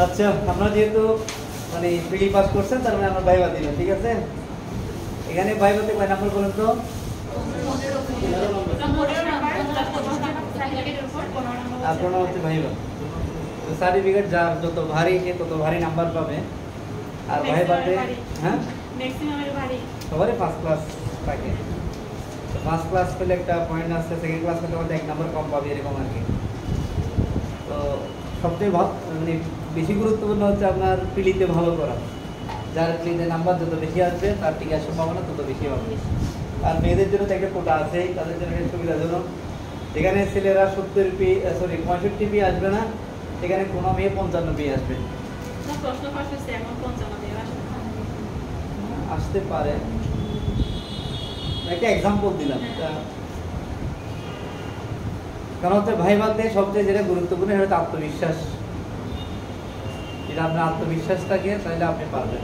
আচ্ছা, আমরা যেহেতু মানে প্রি পাস করছেন তার মানে আমরা ভাইবা দিলাম, ঠিক আছে? এখানে ভাইবাতে কয় নাম্বার বলেন তো? 15 হচ্ছে ভাইবা। তো সার্টিফিকেট যার যত ভারী সে তত ভারী নাম্বার পাবে। আর ভাইবাতে হ্যাঁ ম্যাক্সিমামের ভারী সবারই ফার্স্ট ক্লাস থাকে। তো ফার্স্ট ক্লাস পেলে একটা পয়েন্ট আসছে, সেকেন্ড ক্লাস পেলে আমাদের 1 নাম্বার কম পাবে, এরকম আর কি। তো সবচেয়ে মানে বেশি গুরুত্বপূর্ণ হচ্ছে আপনার পিলিতে ভালো করা। যার পিলিতে নাম্বার যত বেশি আসবে তার টিকার সম্ভাবনা তত বেশি হবে। আর মেয়েদের জন্য তো একটা কোটা আছে, তাদের জন্য একটা সুবিধাজনক। যেখানে ছেলেরা 65 পি আসবে না, সেখানে কোনো মেয়ে 55 পি আসবে। প্রশ্ন ফাঁস হচ্ছে এখন 55 আসতে পারে, একটা এক্সাম্পল দিলাম। কারণ হচ্ছে ভাইভাতে সবচেয়ে যেটা গুরুত্বপূর্ণ সেটা হচ্ছে আত্মবিশ্বাস। যদি আপনার আত্মবিশ্বাস থাকে তাহলে আপনি পারবেন।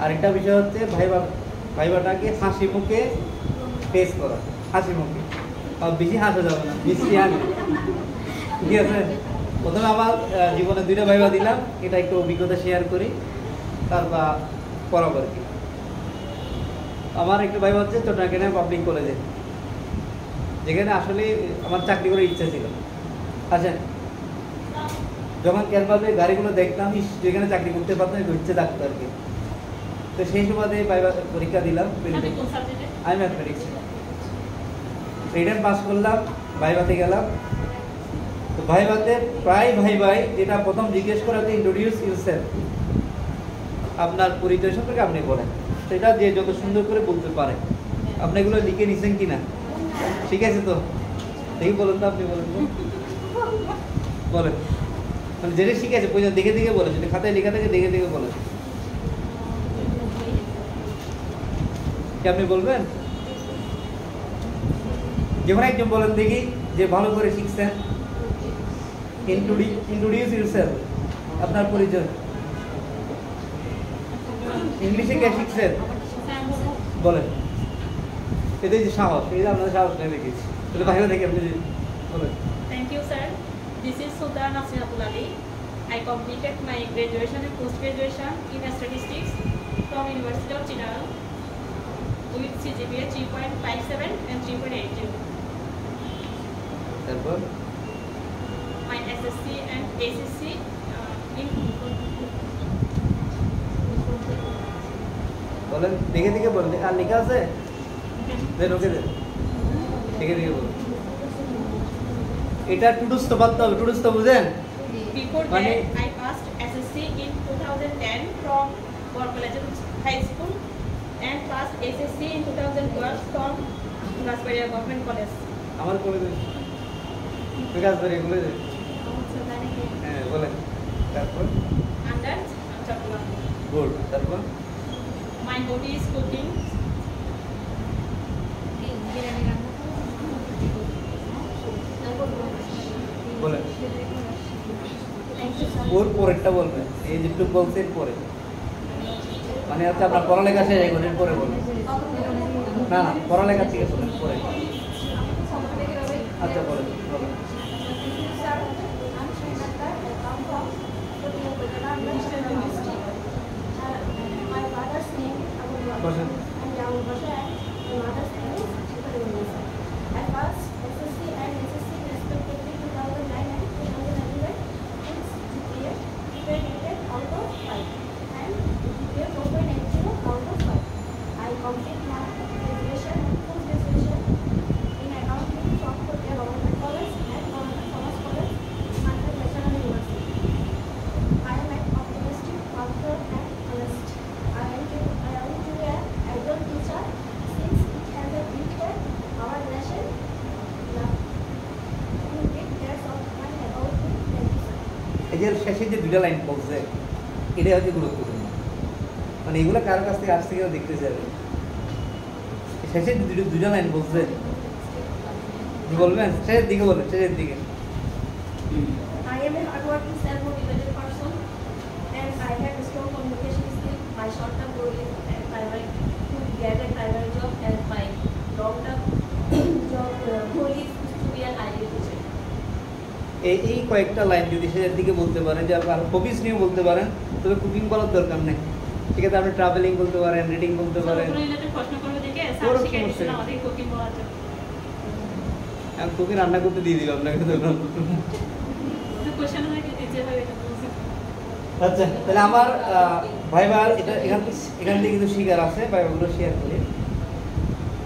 আরেকটা বিষয় হচ্ছে ভাইভাটাকে হাসি মুখে ফেস করা, হাসি মুখে। বেশি হাসা যাবে না, মিষ্টি হাসি, ঠিক আছে? প্রথমে আমার জীবনে 2টা ভাইভা দিলাম, এটা একটু অভিজ্ঞতা শেয়ার করি, তারপর পরবর্তী। আমার একটু ভাইভা হচ্ছে চট্টগ্রাম পাবলিক কলেজে, যেখানে আসলে আমার চাকরি করার ইচ্ছা ছিল। আসেন, যখন ক্যাম্পাসে গাড়িগুলো দেখতাম, যেখানে চাকরি করতে পারতাম একটু ইচ্ছে থাকতো আর কি। তো সেই সুবাদে পরীক্ষা দিলাম, আমি ম্যাথমেটিক্স রিটার্ন পাস করলাম, ভাইভাতে গেলাম। তো ভাইভাতে প্রায় ভাই যেটা প্রথম জিজ্ঞেস করা হচ্ছে ইন্ট্রোডিউস ইউরসেলফ, আপনার পরিচয় সম্পর্কে আপনি বলেন। সেটা যে যত সুন্দর করে বলতে পারে। আপনি এগুলো লিখে নিছেন কিনা, ঠিক আছে? তো দেখি বলেন তো, আপনি বলেন তো, বলেন। মানে যেটা শিখেছে দেখে দেখে বলেন, যদি খাতায় লেখা থাকে দেখে দেখে বলেন। কি আপনি বলবেন? যেমন একজন বলেন দেখি যে ভালো করে শিখছেন। ইন্ট্রোডিউস ইউরসেলফ, আপনার পরিচয়। ইংলিশে কে শিখছেন বলেন। এটাই যে সাহস, এই যে আপনাদের সাহস নেই দেখি। তাহলে বাইরে থেকে আপনি বলেন। Thank you, sir. This is Sultan Nasiratul Ali. I completed my graduation and post-graduation in statistics from University of Chittagong with CGPA 3.57 and 3.80. তারপর My SSC and ACC in বলেন, দেখে দেখে বলেন। আর লেখা আছে দেন, ওকে দেন, দেখে দেখে বলুন। এটা টুডুস তো বাদ হবে, টুডুস তো বুঝেন? Before that, I passed SSC in 2010 from Borpalaja High School and passed SSC in 2012 from Gasparia Government College. আমার করে দেন, বিকাশ ধরে বলে দেন। হ্যাঁ বলেন। তারপর Under Chakla. গুড। তারপর My hobby is cooking. বলেন। ওর পরেরটা বলবেন, এই যেটুকু বলছেন পরে, মানে হচ্ছে আপনার পড়ালেখা শেষ এখন এর পরে বলবেন। না না, পড়ালেখা থেকে বলেন পরে। আচ্ছা বলেন বলেন। বসেন। শেষে যে 2টা লাইন বলছে এটাই হচ্ছে গুরুত্বপূর্ণ। মানে এগুলো কারো কাছ থেকে আসতে গেলে দেখতে যাবে। শেষে 2টা লাইন বলছে, বলবেন শেষের দিকে, বলেন শেষের দিকে। I am a hardworking, self-motivated person, and I have a strong communication skill. My short-term goal is to get a primary job, and my long-term job goal is to be an ideal teacher. এই কয়েকটা line যদি সেটার দিকে বলতে পারেন, যে আর হবিস নিয়ে বলতে পারেন, তবে কুকিং বলার দরকার নেই, ঠিক আছে? আপনি ট্রাভেলিং বলতে পারেন, রিডিং বলতে পারেন। প্রশ্ন করবে দেখে ওরকম স্যার শিখিয়ে সমস্যা দিয়েছেন নেই। আমাদের কুকিং বলার জন্য। আমি কুকিং রান্না করতে দিয়ে দিলাম আপনাকে তো। কোশ্চেন থেকে দিতে হবে এটা বলছি। আচ্ছা, তাহলে আমার ভাইবার এটা এখান থেকে কিন্তু শিকার আছে, ভাইবাগুলো শেয়ার করি।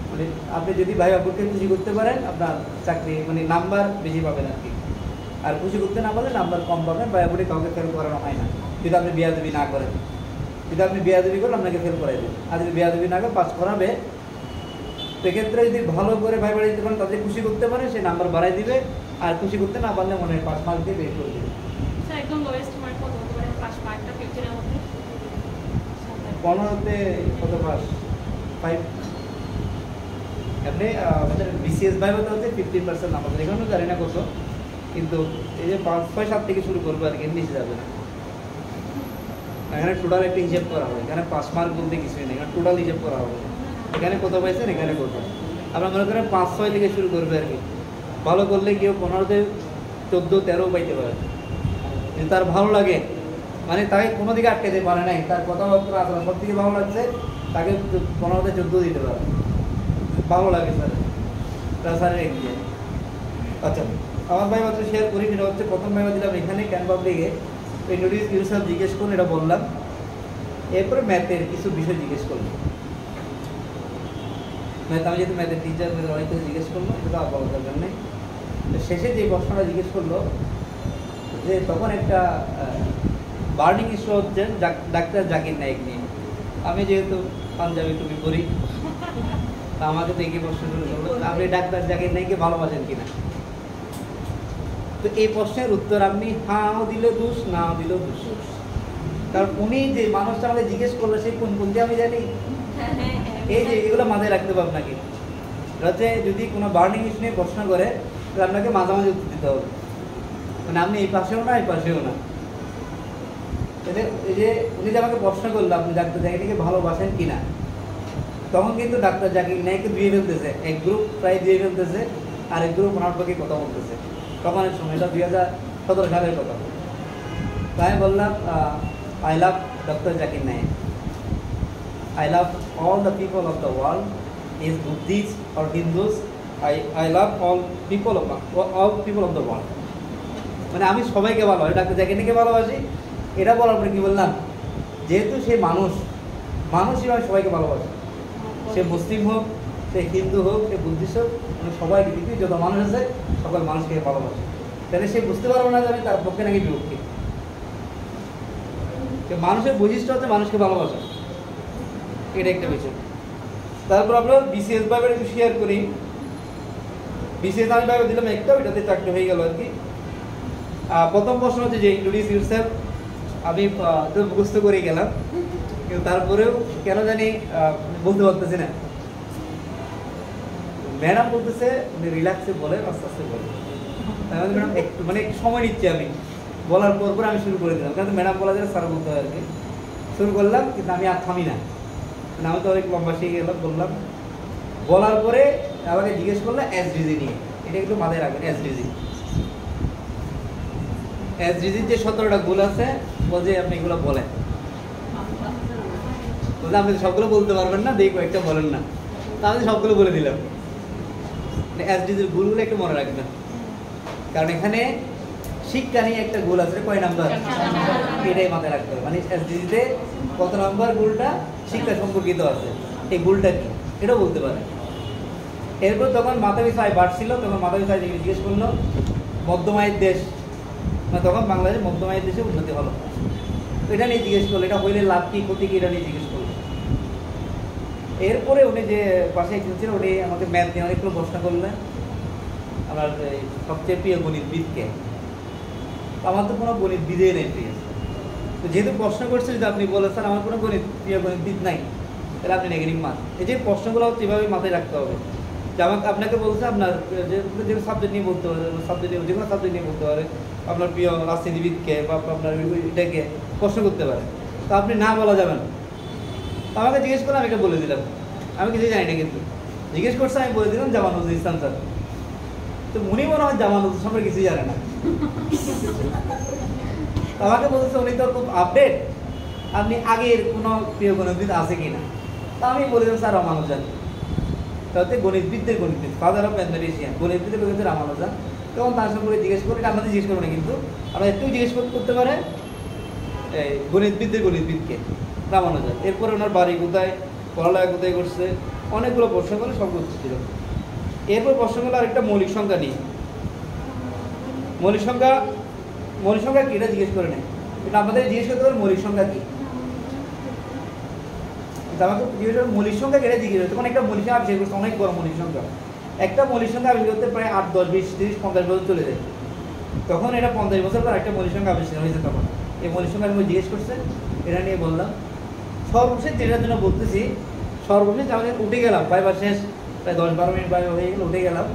মানে আপনি যদি ভাইবাগুলোকে খুশি করতে পারেন, আপনার চাকরি মানে নাম্বার বেশি পাবেন আর কি। আর খুশি করতে না পারলে নাম্বার কম পাবেন, ভাইবাগুলি কাউকে ফেল করানো হয় না যদি আপনি বেয়াদবি না করেন। যদি আপনি বেয়াদবি করেন আপনাকে ফেল করাই দেবেন, আর যদি বেয়াদবি না করেন পাস করাবে। সেক্ষেত্রে যদি ভালো করে ভাইবার দিতে পারেন, তাদের খুশি করতে পারে, সে নাম্বার বাড়াই দিবে। আর খুশি করতে না পারলে মনে হয় 5 মার্ক দিয়ে বের করে দেবে। স্যার একদম লোয়েস্ট মার্ক কত হতে পারে? 5 মার্কটা 15 এর মধ্যে 15তে কত পাস? 5। এমনি আমাদের বিসিএস ভাইবাতে হচ্ছে 50% আমাদের এখানেও জানি না কত, কিন্তু এই যে 5, 6, 7 থেকে শুরু করবো আর কি, নিচে যাবে না। এখানে টোটাল একটা হিসেব করা হবে, এখানে 5 মার্ক বলতে কিছুই নেই, এখানে টোটাল হিসেব করা হবে। এখানে কত পাইছেন, এখানে কত। আমরা মনে করেন 5, 6 থেকে শুরু করবে আর কি। ভালো করলে কেউ 15তে 14, 13 পাইতে পারে। যদি তার ভালো লাগে, মানে তাকে কোনো দিকে আটকাতে পারে নাই, তার কথাবার্তা আচরণ সব থেকে ভালো লাগছে, তাকে 15তে 14 দিতে পারে। ভালো লাগে স্যার, স্যারের এগিয়ে। আচ্ছা, আমার ভাই মাত্র শেয়ার করি, যেটা হচ্ছে প্রথম ভাইবা দিলাম এখানে ক্যান পাবলিকে ইন্ট্রোডিউস ইউরসেলফ জিজ্ঞেস করুন, এটা বললাম। এরপরে ম্যাথের কিছু বিষয় জিজ্ঞেস করলাম। ম্যাথ আমি যেহেতু ম্যাথের টিচার, অনেক কিছু জিজ্ঞেস করলো, এটা বলার দরকার নেই। শেষে যে প্রশ্নটা জিজ্ঞেস করলো, যে তখন একটা বার্নিং ইস্যু হচ্ছে ডাক্তার জাকির নায়েক নিয়ে। আমি যেহেতু পাঞ্জাবি টুপি পরি, তা আমাকে তো একই প্রশ্ন শুরু করলো, আপনি ডাক্তার জাকির নায়েককে ভালোবাসেন কিনা? তো এই প্রশ্নের উত্তর আপনি হাও দিলে দোষ, নাও দিলেও দোষ। কারণ উনি যে মানুষটা আমাকে জিজ্ঞেস করলো, সেই কোনটি আমি জানি। এই যে এগুলো মাথায় রাখতে পারবো নাকি, হচ্ছে যদি কোনো বার্নিং ইস্যু নিয়ে প্রশ্ন করে, তাহলে আপনাকে মাঝামাঝি উত্তর দিতে হবে। মানে আপনি এই পাশেও না, এই পাশেও না। এই যে উনি যে আমাকে প্রশ্ন করলো, আপনি ডাক্তার জাকিরকে ভালোবাসেন কিনা, তখন কিন্তু ডাক্তার জাকির নায়েককে ধুয়ে ফেলতেছে, এক গ্রুপ প্রায় ধুয়ে ফেলতেছে, আর এক গ্রুপ ওনার পক্ষে কথা বলতেছে। তখনের সময়, এটা 2017 সালের কথা। তাই বললাম, I love doctor Zakir Naik, I love all the people of the world, is Buddhist or Hindus, I love all people of the world. মানে আমি সবাইকে ভালোবাসি, ডাক্তার জাকির নায়েককে ভালোবাসি। এটা বলার পরে কি বললাম, যেহেতু সে মানুষই আমি সবাইকে ভালোবাসি। সে মুসলিম হোক, সে হিন্দু হোক, সে বুদ্ধিস্ট হোক, মানে সবাইকে, পৃথিবীর যত মানুষ আছে সকল মানুষকে ভালোবাসে। তাহলে সে বুঝতে পারবো না যে আমি তার পক্ষে নাকি বিপক্ষে। মানুষের বৈশিষ্ট্য হচ্ছে মানুষকে ভালোবাসা, এটা একটা বিষয়। তারপর আমরা বিসিএস ভাইবার একটু শেয়ার করি। বিসিএস আমি ভাইবার দিলাম একটা, ওইটাতে 4টে হয়ে গেল আর কি। প্রথম প্রশ্ন হচ্ছে যে ইন্ট্রোডিউস ইউরসেলফ। আমি তো মুখস্থ করে গেলাম, কিন্তু তারপরেও কেন জানি বলতে পারতেছি না। ম্যাডাম বলতেছে উনি রিল্যাক্সে বলেন, আস্তে আস্তে বলেন। তাই ম্যাডাম একটু মানে একটু সময় নিচ্ছি আমি। বলার পর আমি শুরু করে দিলাম, কারণ ম্যাডাম বলা যায় স্যার বলতে হয় আর কি। শুরু করলাম, কিন্তু আমি আর থামি না, মানে আমি তো অনেক লম্বা শিখে গেলাম। বলার পরে আমাকে জিজ্ঞেস করলো এসডিজি নিয়ে। এটা একটু মাথায় রাখবেন, এসডিজির যে 17টা গোল আছে, বলছে আপনি এগুলো বলেন। বলতে আপনি সবগুলো বলতে পারবেন না, দেখো একটা বলেন না। তাহলে সবগুলো বলে দিলাম। এসডিজির গোলগুলো একটু মনে রাখবেন, কারণ এখানে শিক্ষা নিয়ে একটা গোল আছে, কয় নাম্বার, এটাই মাথায় রাখতে হবে। মানে এসডিজিতে কত নাম্বার গোলটা শিক্ষা সম্পর্কিত আছে, এই গোলটা কি এটাও বলতে পারে। এরপর তখন মাথা পিছু আয় বাড়ছিল, তখন মাথা পিছু আয় জিজ্ঞেস করলো মধ্যমায়ের দেশ, মানে তখন বাংলাদেশ মধ্যমায়ের দেশে উন্নতি হলো, এটা নিয়ে জিজ্ঞেস করলো। এটা হইলে লাভ কি ক্ষতি কি, এটা নিয়ে জিজ্ঞেস করলো। এরপরে উনি যে পাশে একজন ছিল, উনি আমাকে ম্যাথ নিয়ে অনেকগুলো প্রশ্ন করলেন। আমার সবচেয়ে প্রিয় গণিতবিদকে, আমার তো কোনো গণিতবিদই নেই প্রিয়। তো যেহেতু প্রশ্ন করছে, যদি আপনি বলেন স্যার আমার কোনো প্রিয় গণিতবিদ নাই, তাহলে আপনি নেগেটিভ মার্ক। এই যে প্রশ্নগুলো হচ্ছে এভাবে মাথায় রাখতে হবে। যে আমাকে আপনাকে বলছে আপনার যে সাবজেক্ট নিয়ে বলতে পারে, যে কোনো সাবজেক্ট নিয়ে বলতে পারে, আপনার প্রিয় রাজনীতিবিদকে বা আপনার এটাকে প্রশ্ন করতে পারে, তো আপনি না বলা যাবে না। আমাকে জিজ্ঞেস করলে আমি এটা বলে দিলাম, আমি কিছুই জানি না, কিন্তু জিজ্ঞেস করছে আমি বলে দিলাম জামাল নজরুল ইসলাম স্যার। তো উনি মনে হয় জামাল নজরুল সম্পর্কে কিছুই জানে না। আমাকে বলছে উনি তো খুব আপডেট, আপনি আগের কোনো প্রিয় গণিতবিদ আছে কিনা? তা আমি বললাম স্যার রামানুজান। তাতে গণিতবিদদের গণিতবিদ, ফাদার অফ ম্যাথমেটিশিয়ান, গণিতবিদের বলতে রামানুজান। তখন তার সম্পর্কে জিজ্ঞেস করি, এটা আমাদের জিজ্ঞেস করবো না, কিন্তু আমরা একটু জিজ্ঞেস করতে পারে এই গণিতবিদদের গণিতবিদকে, রামানুজান। এরপরে ওনার বাড়ি কোথায়, পড়ালেখা কোথায় করছে, অনেকগুলো প্রশ্ন করে সব করতে ছিল। এরপর প্রশ্নগুলো আরেকটা মৌলিক সংখ্যা নিয়ে, মৌলিক সংখ্যা কি এটা জিজ্ঞেস করে নেয়, এটা আমাদের জিজ্ঞেস করতে পারে মৌলিক সংখ্যা কি। আমাকে জিজ্ঞেস করে মৌলিক সংখ্যা কেটে জিজ্ঞেস করতে, তখন একটা মৌলিক সংখ্যা আবিষ্কার করছে, অনেক বড় মৌলিক সংখ্যা। একটা মৌলিক সংখ্যা আবিষ্কার করতে প্রায় 8, 10, 20, 30, 50 বছর চলে যায়। তখন এটা 50 বছর পর একটা মৌলিক সংখ্যা আবিষ্কার হয়েছে। তখন এই মৌলিক সংখ্যা আমি জিজ্ঞেস করছে, এটা নিয়ে বললাম। সর্বশেষ যেটার জন্য বলতেছি, সর্বশেষ আমি উঠে গেলাম, প্রায় শেষ, প্রায় 10-12 মিনিট প্রায় হয়ে গেলে উঠে গেলাম।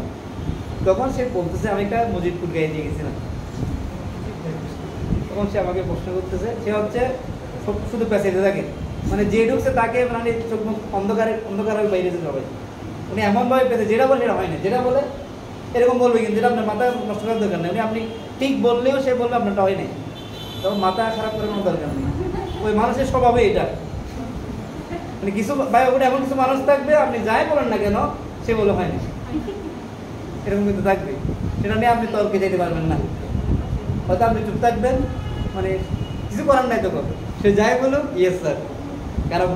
তখন সে বলতেছে আমি একটা মজিদপুর গায়ে দিয়ে গেছিলাম। তখন সে আমাকে প্রশ্ন করতেছে, সে হচ্ছে শুধু প্যাসেজে থাকে, মানে যে ঢুকছে তাকে মানে চোখ মুখ অন্ধকারে বাইরেছে সবাই। উনি এমনভাবে পেতে যেটা বলে সেটা হয় না, যেটা বলে এরকম বলবে, কিন্তু যেটা আপনার মাথা নষ্ট করার দরকার নেই। উনি আপনি ঠিক বললেও সে বলবে আপনারটা হয় নাই, তখন মাথা খারাপ করার কোনো দরকার নেই। ওই মানুষের স্বভাবে এটা, মানে কিছু ভাই ওটা এমন কিছু মানুষ থাকবে, আপনি যাই বলেন না কেন সে বলে হয় না, এরকম কিন্তু থাকবে। সেটা নিয়ে আপনি তর্কে যেতে পারবেন না, হয়তো আপনি চুপ থাকবেন, মানে কিছু করার নাই তখন। সে যাই বলুক ইয়েস স্যার, কারণ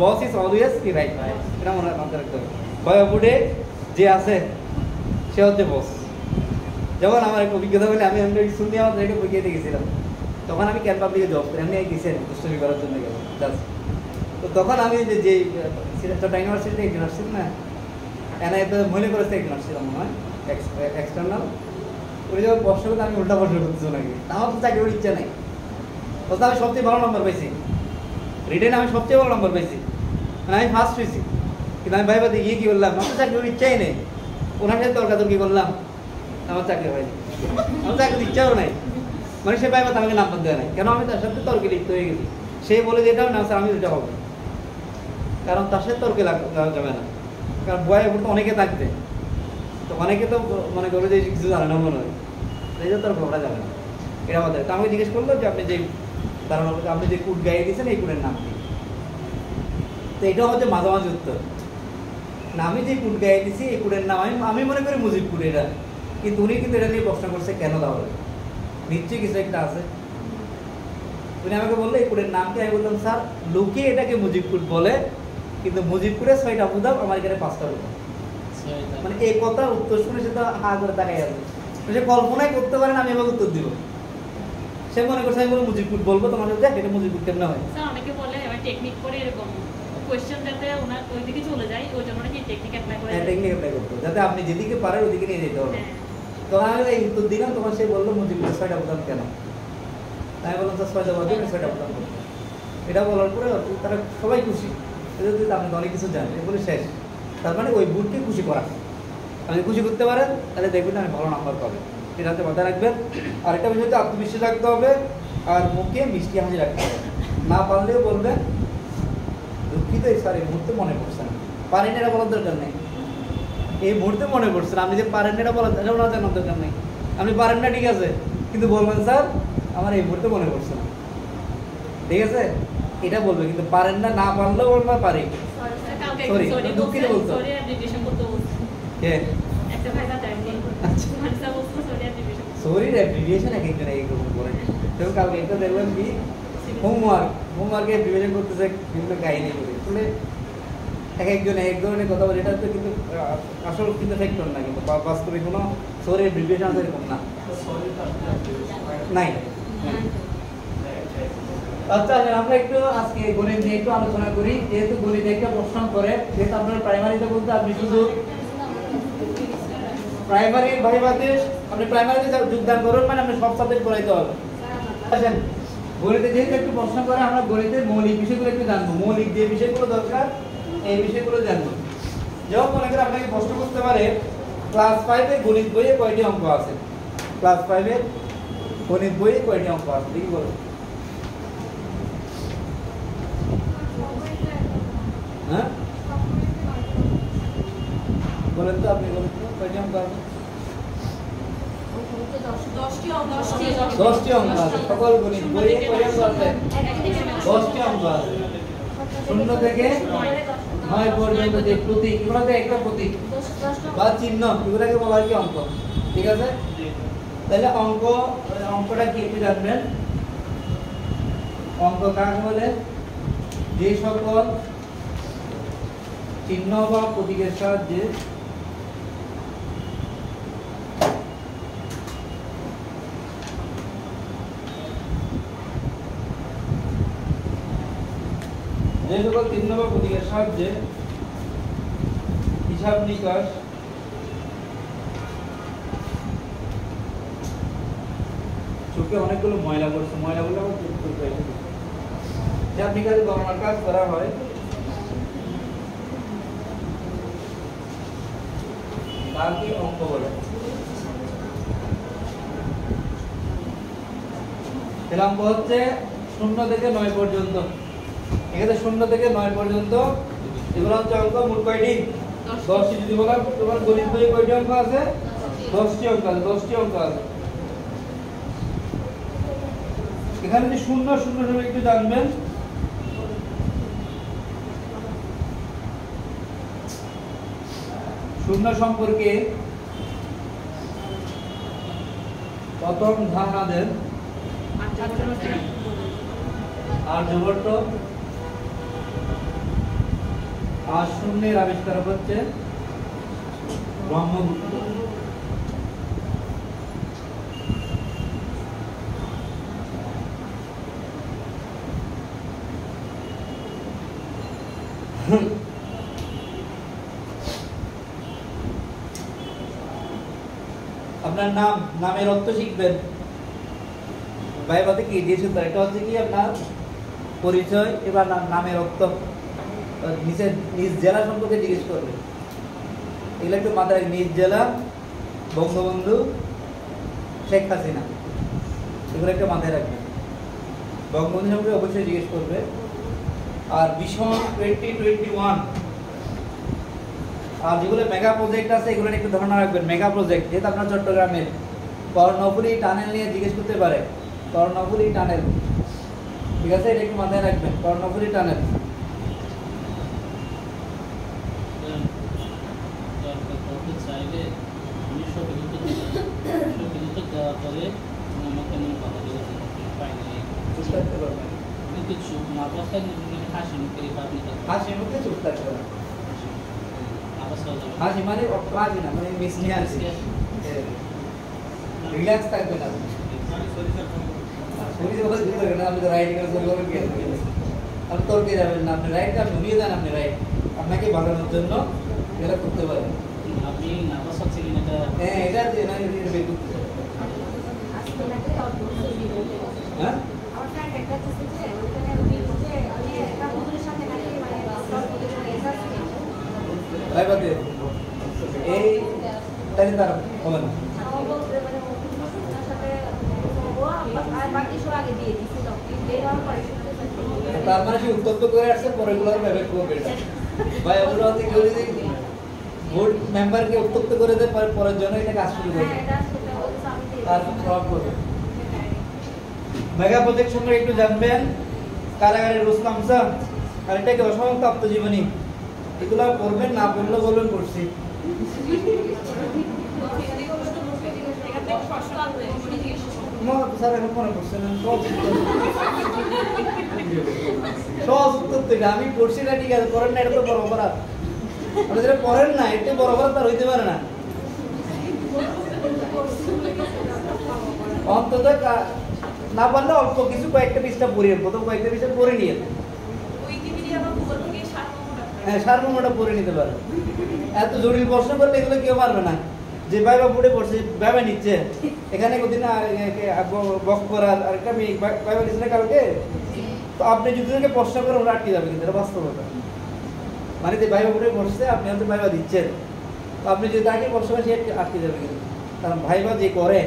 বস ইজ অলওয়েজ কি রাইট, এটা মনে মাথায় রাখতে হবে। ভয়পুরে যে আছে সে হচ্ছে বস। যেমন আমার একটা অভিজ্ঞতা বলে, আমি শুনে আমাদের একটা বইতে গেছিলাম, তখন আমি ক্যান পাবলিকে জব করি, আমি গেছি দুষ্টমি করার জন্য গেলাম জাস্ট। তো তখন আমি যে চট্টগ্রাম ইউনিভার্সিটি একজন আসছিল না, এনআইতে মনে করেছে একজন আসছিলাম মনে হয়, এক্সটার্নাল। ওই যখন প্রশ্ন করতে আমি উল্টা প্রশ্ন করতেছি নাকি, আমার তো চাকরির ইচ্ছা নেই। অথচ আমি সবচেয়ে ভালো নম্বর পাইছি, রিটেনে আমি সবচেয়ে ভালো নম্বর পাইছি, মানে আমি ফার্স্ট হয়েছি। কিন্তু আমি ভাই বাদে গিয়ে কী করলাম, আমার তো চাকরির ইচ্ছাই নেই, ওনার সাথে তর্কাতর্কি করলাম, আমার চাকরি হয়নি, আমার চাকরির ইচ্ছাও নাই। মানে সে ভাই বাদ আমাকে নাম্বার দেওয়া নাই, কেন আমি তার সাথে তর্কে লিপ্ত হয়ে গেছি। সে বলে যে এটাও না স্যার আমি ওইটা হবো, কারণ তার সাথে তর্কে লাগা যাবে না, কারণ বয়ের উপর তো অনেকে থাকবে, তো অনেকে তো মনে করবে যে কিছু জানে না মনে হয়, এই যে তর্ক করা যাবে না, এটা আমাদের। তো আমাকে জিজ্ঞেস করলো যে আপনি যে ধারণা করতে আপনি যে কুট গাইয়ে দিয়েছেন এই কুটের নাম কি। তো এটাও হচ্ছে মাঝামাঝি উত্তর না, আমি যে কুট গাইয়ে দিয়েছি এই কুটের নাম আমি মনে করি মুজিবপুর এটা, কিন্তু উনি কিন্তু এটা নিয়ে প্রশ্ন করছে কেন তাহলে, নিশ্চয়ই কিছু একটা আছে। উনি আমাকে বললো এই কুটের নাম কি, আমি বললাম স্যার লোকে এটাকে মুজিবপুর বলে, কিন্তু মুজিবপুরে 6টা বুধাব, আমার এখানে 5টা বুধাব। মানে এই কথার উত্তর শুনে সে তো হা করে তাকাই আছে, সে কল্পনাই করতে পারেন আমি এবার উত্তর দিব। সে মনে করছে আমি বলবো মুজিবপুর বলবো, তোমার দেখ এটা মুজিবপুর কেমন হয়। স্যার অনেকে বলে আমি টেকনিক করে এরকম কোশ্চেন যাতে ওনার ওই দিকে চলে যায়, ওই জন্য নাকি টেকনিক অ্যাপ্লাই করে। হ্যাঁ টেকনিক অ্যাপ্লাই করতে, যাতে আপনি যেদিকে পারেন ওদিকে নিয়ে যেতে হবে। হ্যাঁ। তখন আমি এই উত্তর দিলাম, তখন সে বললো মুজিবপুর 6টা বুধাব কেন। আমি বললাম স্যার 6টা বুধাব 6টা বুধাব। এটা বলার পরে তারা সবাই খুশি, আপনি তো অনেক কিছু জানেন বলে শেষ। তার মানে ওই বুটকে খুশি করা, আপনি খুশি করতে পারেন তাহলে দেখবেন আমি ভালো নাম্বার পাবেন, এটা হাতে মাথায় রাখবেন। আর একটা বিষয় হচ্ছে আত্মবিশ্বাস রাখতে হবে, আর মুখে মিষ্টি হাসি রাখতে হবে। না পারলেও বলবেন দুঃখিত স্যার এই মুহূর্তে মনে পড়ছে না, পারেন এটা বলার দরকার নেই, এই মুহূর্তে মনে পড়ছে না, আপনি যে পারেন এটা বলার জানার দরকার নেই। আপনি পারেন না ঠিক আছে, কিন্তু বলবেন স্যার আমার এই মুহূর্তে মনে পড়ছে না, ঠিক আছে এটা বলবে, কিন্তু পারেন না, না পারলেও বলবেন পারি। সরি দুঃখিত বলতো কে সরির অ্যাপ্লিকেশন এক একজন এক রকম করে। এবং কালকে একটা দেখলাম কি হোমওয়ার্কে অ্যাপ্লিকেশন করতেছে বিভিন্ন কাহিনী করে, আসলে এক একজন এক ধরনের কথা বলে, এটা তো কিন্তু আসল কিন্তু ফ্যাক্টর না, কিন্তু বাস্তবে কোনো সরির অ্যাপ্লিকেশন আছে এরকম না, নাই। আচ্ছা আমরা একটু আজকে গণিত নিয়ে একটু আলোচনা করি, যেহেতু গণিত একটা প্রশ্ন করে, যেহেতু আপনার প্রাইমারিতে বলতে আপনি শুধু প্রাইমারি ভাইবাতে আপনি প্রাইমারিতে যোগদান করুন, মানে আপনি সব সাবজেক্ট পড়াইতে হবে। আচ্ছা গণিতে যেহেতু একটু প্রশ্ন করে, আমরা গণিতের মৌলিক বিষয়গুলো একটু জানবো, মৌলিক যে বিষয়গুলো দরকার এই বিষয়গুলো জানবো। যেমন মনে করেন আপনাকে প্রশ্ন করতে পারে ক্লাস 5 এ গণিত বইয়ে কয়টি অঙ্ক আছে, ক্লাস 5 এ গণিত বইয়ে কয়টি অঙ্ক আছে দেখি বলুন। হ্যাঁ বলেন তো, আপনি বলেন তো কয়টি অঙ্ক আছে। 10টি অঙ্ক আছে, সকল গণিত বইয়ে কয় অঙ্ক আছে? 10টি অঙ্ক আছে। 0 থেকে 9 পর্যন্ত যে প্রতীক, এগুলোতে একটা প্রতীক বা চিহ্ন, এগুলোকে বলা হয় কি অঙ্ক। ঠিক আছে? তাহলে অঙ্কটা কি একটু জানবেন। অঙ্ক কাকে বলে? যে সকল চিহ্ন বা প্রতীকের সাহায্যে হিসাব নিকাশ চোখে অনেকগুলো ময়লা পড়ছে, ময়লাগুলো আবার চোখ করতে হয়। হিসাব নিকাশ গণনার কাজ করা হয় তাকে অঙ্ক বলে। তাহলে অঙ্ক হচ্ছে 0 থেকে 9 পর্যন্ত। এখানে 0 থেকে 9 পর্যন্ত এগুলো হচ্ছে অঙ্ক। মোট কয়টি? 10টি। যদি বলা তোমার গণিত বইয়ে কয়টি অঙ্ক আছে? 10টি অঙ্ক আছে। 10টি অঙ্ক আছে। এখানে যে 0 0 একটু জানবেন। শূন্য সম্পর্কে প্রথম ধারণা দেন আর্যভট্ট। আর শূন্যের আবিষ্কার হচ্ছে ব্রহ্মগুপ্ত। আপনার নামের অর্থ শিখবেন। ভাইবাতে কি দিয়েছে? এটা হচ্ছে কি আপনার পরিচয়, এবার নামের অর্থ। নিজ জেলা সম্পর্কে জিজ্ঞেস করবে। এগুলো একটু মাথায়, নিজ জেলা, বঙ্গবন্ধু, শেখ হাসিনা, এগুলো একটু মাথায় রাখবেন। বঙ্গবন্ধু সম্পর্কে অবশ্যই জিজ্ঞেস করবে। আর ভিশন 2021 আর যেগুলো মেগা প্রজেক্ট আছে এগুলো একটু ধারণা রাখবেন। মেগা প্রজেক্ট যেহেতু আপনার চট্টগ্রামের কর্ণফুলী টানেল নিয়ে জিজ্ঞেস করতে পারে। কর্ণফুলী টানেল, ঠিক আছে? এটা একটু মাথায় রাখবেন। কর্ণফুলী টানেল হাসি মুখে চুপ থাকতে হবে। হাসি মানে অপরাধী না, মানে মিসলি হাসি। রিল্যাক্স থাকবেন আপনি। আপনি তো রাইট আপনি তর্কে যাবেন না। আপনি রাইট, আপনি নিয়ে যান। আপনি রাইট, আপনাকে বাড়ানোর জন্য এটা করতে পারেন। আপনি নার্ভাস হচ্ছিলেন এটা? হ্যাঁ, এটা বের করতে হবে। হ্যাঁ, এই তাহলে তার হবে না। তার মানে সে উত্তপ্ত করে আসছে, পরেগুলোর ব্যবহার করবে না ভাই। ওরা হচ্ছে কেউ যদি বোর্ড মেম্বারকে উত্তপ্ত করে দেয়, পরের জন্য এটা কাজ শুরু করবে, তার প্রভাব করবে। মেগা প্রজেক্ট সম্পর্কে একটু জানবেন। কারাগারের রুস্তম স্যার আর এটাকে অসমাপ্ত আত্মজীবনী, এগুলো পড়বেন। না পড়লেও বলবেন পড়ছি। স্যার এখন মনে করছেন সহজ উত্তর থেকে আমি পড়ছি না, ঠিক আছে, পড়েন না, এটা তো বড় অপরাধ। আপনি যেটা পড়েন না, এটা বড় অপরাধ তার হইতে পারে না। অন্তত না পারলে অল্প কিছু কয়েকটা পৃষ্ঠা পড়িয়ে, প্রথম কয়েকটা পৃষ্ঠা পড়ে নিয়ে, হ্যাঁ, সারমর্মটা পড়ে নিতে পারে। এত জটিল প্রশ্ন করলে এগুলো কেউ পারবে না। যে ভাইবা পড়ে পড়ছে, ভাইবা নিচ্ছে, এখানে কোনদিন বক করার আরেকটা মেয়ে ভাইবা নিচ্ছে না কালকে, তো আপনি যদি প্রশ্ন করেন ওরা আটকে যাবে। কিন্তু এটা বাস্তবতা। মানে যে ভাইবা পড়ে পড়ছে, আপনি হয়তো ভাইবা দিচ্ছেন, তো আপনি যদি তাকে প্রশ্ন করেন সে আটকে যাবে। কিন্তু কারণ ভাইবা যে করে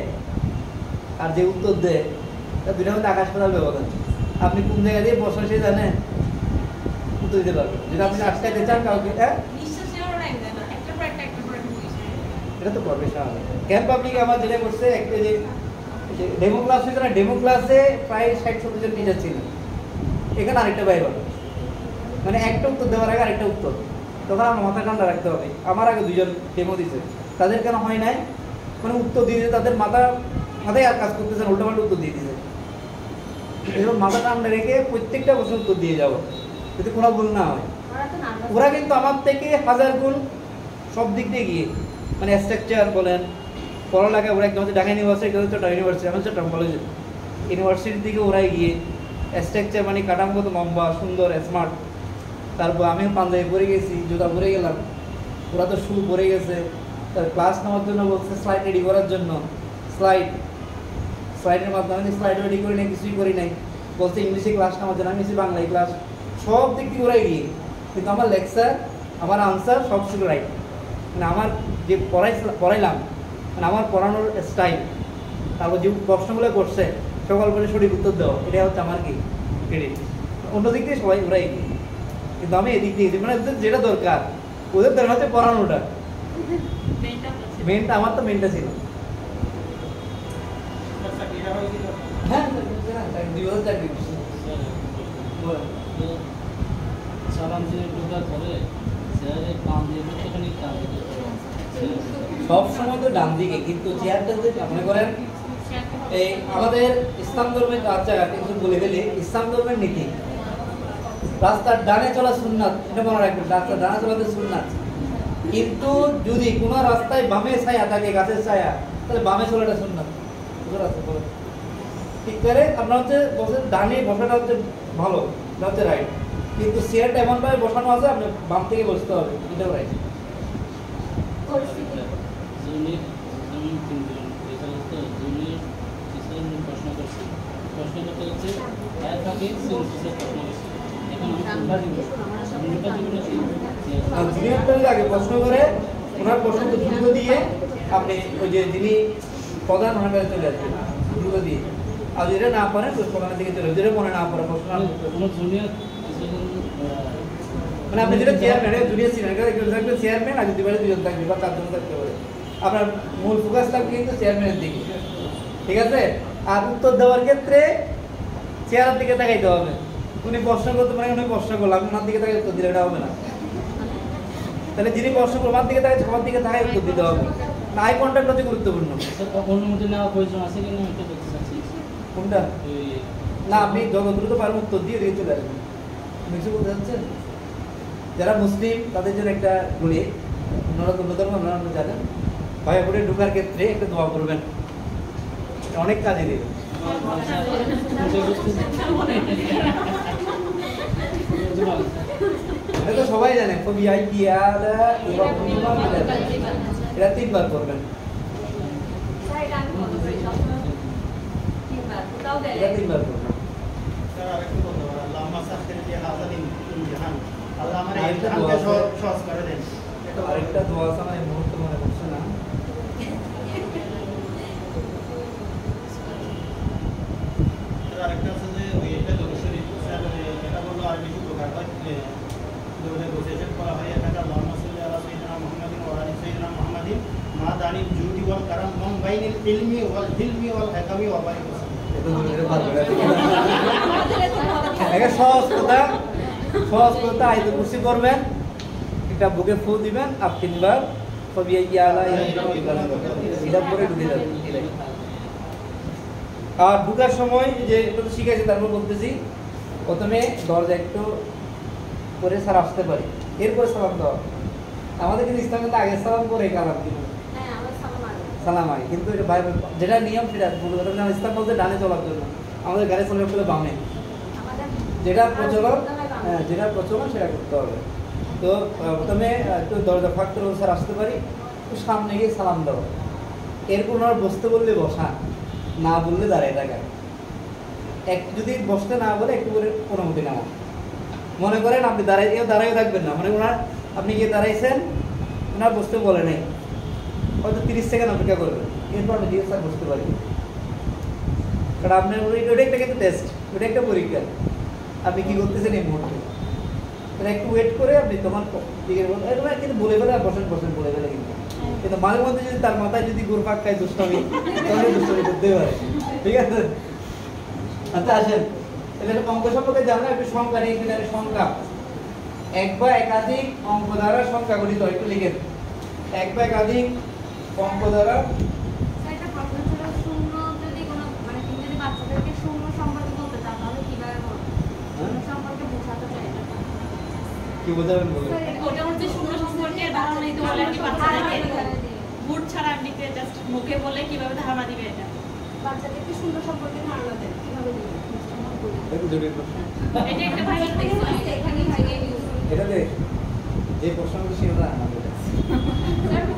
আর যে উত্তর দেয়, তা দুইটার মধ্যে আকাশ পাতাল ব্যবধান। আপনি কোন জায়গা দিয়ে প্রশ্ন সে জানেন, উত্তর দিতে পারবেন। যদি আপনি আটকাইতে চান কাউকে, এটা তো করবে স্বাভাবিক। ক্যাম্প পাবলিক আমার যেটা করছে একটা যে ডেমো ক্লাস হয়েছে না, ডেমো ক্লাসে প্রায় 60-70 জন টিচার ছিল, এখানে আরেকটা ভাইবা, মানে একটা উত্তর দেওয়ার আগে আরেকটা উত্তর, তখন আমার মাথা ঠান্ডা রাখতে হবে। আমার আগে 2 জন ডেমো দিচ্ছে, তাদের কেন হয় নাই, মানে উত্তর দিয়ে দিয়েছে, তাদের মাথায় আর কাজ করতেছে না, উল্টাপাল্টা উত্তর দিয়ে দিয়েছে। এরকম মাথা ঠান্ডা রেখে প্রত্যেকটা প্রশ্ন উত্তর দিয়ে যাবো, যদি কোনো ভুল না হয়। ওরা কিন্তু আমার থেকে 1000 গুণ সব দিক দিয়ে গিয়ে, মানে স্ট্রাকচার বলেন, পড়ালেখা, ওরা একদম হচ্ছে ঢাকা ইউনিভার্সিটি, চট্টগ্রাম ইউনিভার্সিটি, আমার চট্টগ্রাম কলেজে ইউনিভার্সিটির দিকে ওরাই গিয়ে স্ট্রাকচার মানে কাঠামোগত লম্বা সুন্দর স্মার্ট। তারপর আমিও পাঞ্জাবি পরে গেছি, জুতা পরে গেলাম, ওরা তো শু পরে গেছে। তার ক্লাস নেওয়ার জন্য বলছে স্লাইড রেডি করার জন্য, স্লাইডের মাধ্যমে স্লাইড রেডি করি নাই, কিছুই করি নাই, বলছে ইংলিশে ক্লাস নেওয়ার জন্য, আমি বাংলায় ক্লাস, সব দিক দিয়ে ওরাই গিয়ে। কিন্তু আমার লেকচার, আমার আনসার সব শুধু রাইট, মানে আমার যে পড়াইলাম, মানে আমার পড়ানোর স্টাইল, তারপর যে প্রশ্নগুলো করছে সকল করে সঠিক উত্তর দেওয়া, এটা হচ্ছে আমার কি ক্রেডিট। অন্য দিক দিয়ে সবাই ওরাই গিয়ে, কিন্তু আমি এদিক দিয়ে মানে যেটা দরকার, ওদের দরকার হচ্ছে পড়ানোটা, মেনটা আমার তো মেনটা ছিল। হ্যাঁ 2004 সব সময় তো ডান দিকে, কিন্তু চেয়ারটা যদি মনে করেন এই আমাদের ইসলাম ধর্মের কালচার কিন্তু বলে গেলে ইসলাম ধর্মের নীতি, রাস্তার ডানে চলা সুন্নাত, এটা মনে রাখবেন, রাস্তার ডানে চলাতে সুন্নাত। কিন্তু যদি কোনো রাস্তায় বামে ছায়া থাকে, গাছের ছায়া, তাহলে বামে চলাটা সুন্নাত। ঠিক করে আপনার হচ্ছে বসে ডানে বসাটা হচ্ছে ভালো, এটা হচ্ছে রাইট, কিন্তু চেয়ারটা এমনভাবে বসানো আছে আপনি বাম থেকে বসতে হবে, এটাও রাইট। আগে প্রশ্ন করে ওনার প্রশ্ন দ্রুত দিয়ে আপনি ওই যে যিনি প্রধান ওনার কাছে চলে আসবেন দ্রুত দিয়ে, আর যেটা না পারেন ওই প্রধানের দিকে চলে, যেটা মনে না পড়ে প্রশ্ন মানে আপনি যেটা চেয়ারম্যান, জুনিয়র সিনিয়র থাকবে চেয়ারম্যান, আর যদি পারে 2 জন থাকবে বা 4 জন থাকতে পারে, আপনার মূল ফোকাস থাকবে কিন্তু চেয়ারম্যানের দিকে, ঠিক আছে। আর উত্তর দেওয়ার ক্ষেত্রে চেয়ারের দিকে তাকাইতে হবে, উনি প্রশ্ন করতে পারেন, উনি প্রশ্ন করলাম, আমি ওনার দিকে তাকাই উত্তর দিলে এটা হবে না। তাহলে যিনি প্রশ্ন করবো আমার দিকে তাকাই, সবার দিকে তাকাই উত্তর দিতে হবে, না আই কন্ট্যাক্ট হচ্ছে গুরুত্বপূর্ণ। অনুমতি নেওয়া প্রয়োজন আছে কিনা এটা বলতে চাচ্ছি। কোনটা না, আপনি যত দ্রুত পারেন উত্তর দিয়ে দিয়ে চলে আসবেন, কিছু বলতে চাচ্ছেন। যারা মুসলিম তাদের জন্য একটা বলি, আপনারা তো ধর্ম আপনারা জানেন, ভাইয়া বোনের ঢোকার ক্ষেত্রে একটা দোয়া করবেন, অনেক কাজে দেবে। এটা তো সবাই জানে, এটা 3 বার করবেন, এটা 3 বার করবেন। আরেকটা দোয়া আছে আমার এই মুহূর্তে মনে পড়ছে না, আরেকটা আছে যে ওই এটা দরশরী স্যার এটা বললো আর কিছু দরকার হয় যে নেগোসিয়েশন করা হয়, এটা আল্লাহুম্মা সাল্লি আলা সাইয়্যিদিনা মুহাম্মাদিন ওয়া আলা সাইয়্যিদিনা মুহাম্মাদিন মা দানিল জুদি ওয়াল কারাম মান বাইনিল ইলমি ওয়াল হিলমি ওয়াল হিকামি ওয়া বারিক ওয়াসাল্লাম। এটা দুটোরে পারবে না, এটা সহজ কথা আয়াতুল কুরসি করবেন, এটা বুকে ফু দিবেন, আর 3 বার সবই ইয়ালা এটা পরে ঢুকে যাবে। আর ঢুকার সময় যে এটা তো শিখাইছি, তারপর বলতেছি প্রথমে দরজা একটু করে স্যার আসতে পারি, এরপরে সালাম দেওয়া। আমাদের কিন্তু ইসলামে তো আগে সালাম করে কালাম, কিন্তু সালাম আগে, কিন্তু এটা ভাই যেটা নিয়ম সেটা ইসলাম বলতে ডানে চলার জন্য, আমাদের গাড়ি চলার ফলে বামে, যেটা প্রচলন সেটা করতে হবে। তো প্রথমে একটু দরজা ফাঁক করে স্যার আসতে পারি, একটু সামনে গিয়ে সালাম দেওয়া, এরপর ওনার বসতে বললে বসা, না বললে দাঁড়ায় থাকা, যদি বসতে না বলে একটু করে অনুমতি নেওয়া। মনে করেন আপনি দাঁড়াই থাকবেন না, মানে ওনার আপনি গিয়ে দাঁড়াইছেন, ওনার বসতে বলে নেই, হয়তো 30 সেকেন্ড অপেক্ষা করবেন, এরপর আমি দিয়ে স্যার বসতে পারি। কারণ আপনার ওটা একটা কিন্তু টেস্ট, ওটা একটা পরীক্ষা, আপনি কি করতেছেন এই মুহূর্তে, একটু ওয়েট করে আপনি তোমার দিকে কিন্তু বলে ফেলে বসেন বলে ফেলে কিন্তু কিন্তু মাঝে মধ্যে যদি তার মাথায় যদি ঘুরপাক খায় দুষ্টামি, তাহলে দুষ্টামি করতেই পারে। ঠিক আছে? আচ্ছা আসেন, তাহলে অঙ্ক সম্পর্কে জানা একটু সংখ্যা নিয়ে এখানে সংখ্যা। এক বা একাধিক অঙ্ক দ্বারা সংখ্যা গঠিত হয়, একটু লিখেন। এক বা একাধিক অঙ্ক দ্বারা একটা প্রশ্ন ছিল, শূন্য যদি কোনো মানে তুমি যদি বাচ্চাদেরকে শূন্য সম্পর্কে বলতে চাও তাহলে কিভাবে বলবে? শূন্য সম্পর্কে বোঝাতে চাই এটা। কি বোঝাবেন বলে? ওটা হচ্ছে শূন্য সম্পর্কে ধারণা দিতে বলে আর কি বাচ্চাদেরকে। বুট ছাড়া আপনিকে জাস্ট মুখে বলে কিভাবে ধারণা দিবে এটা। বাচ্চাদেরকে শূন্য সম্পর্কে ধারণা দেন কিভাবে দিবে? একটু জটিল প্রশ্ন। এটা একটা ভাইরাল এখানে ভাইগে ইউজ এটাতে যে প্রশ্নগুলো সেগুলো আনা বলে। কিভাবে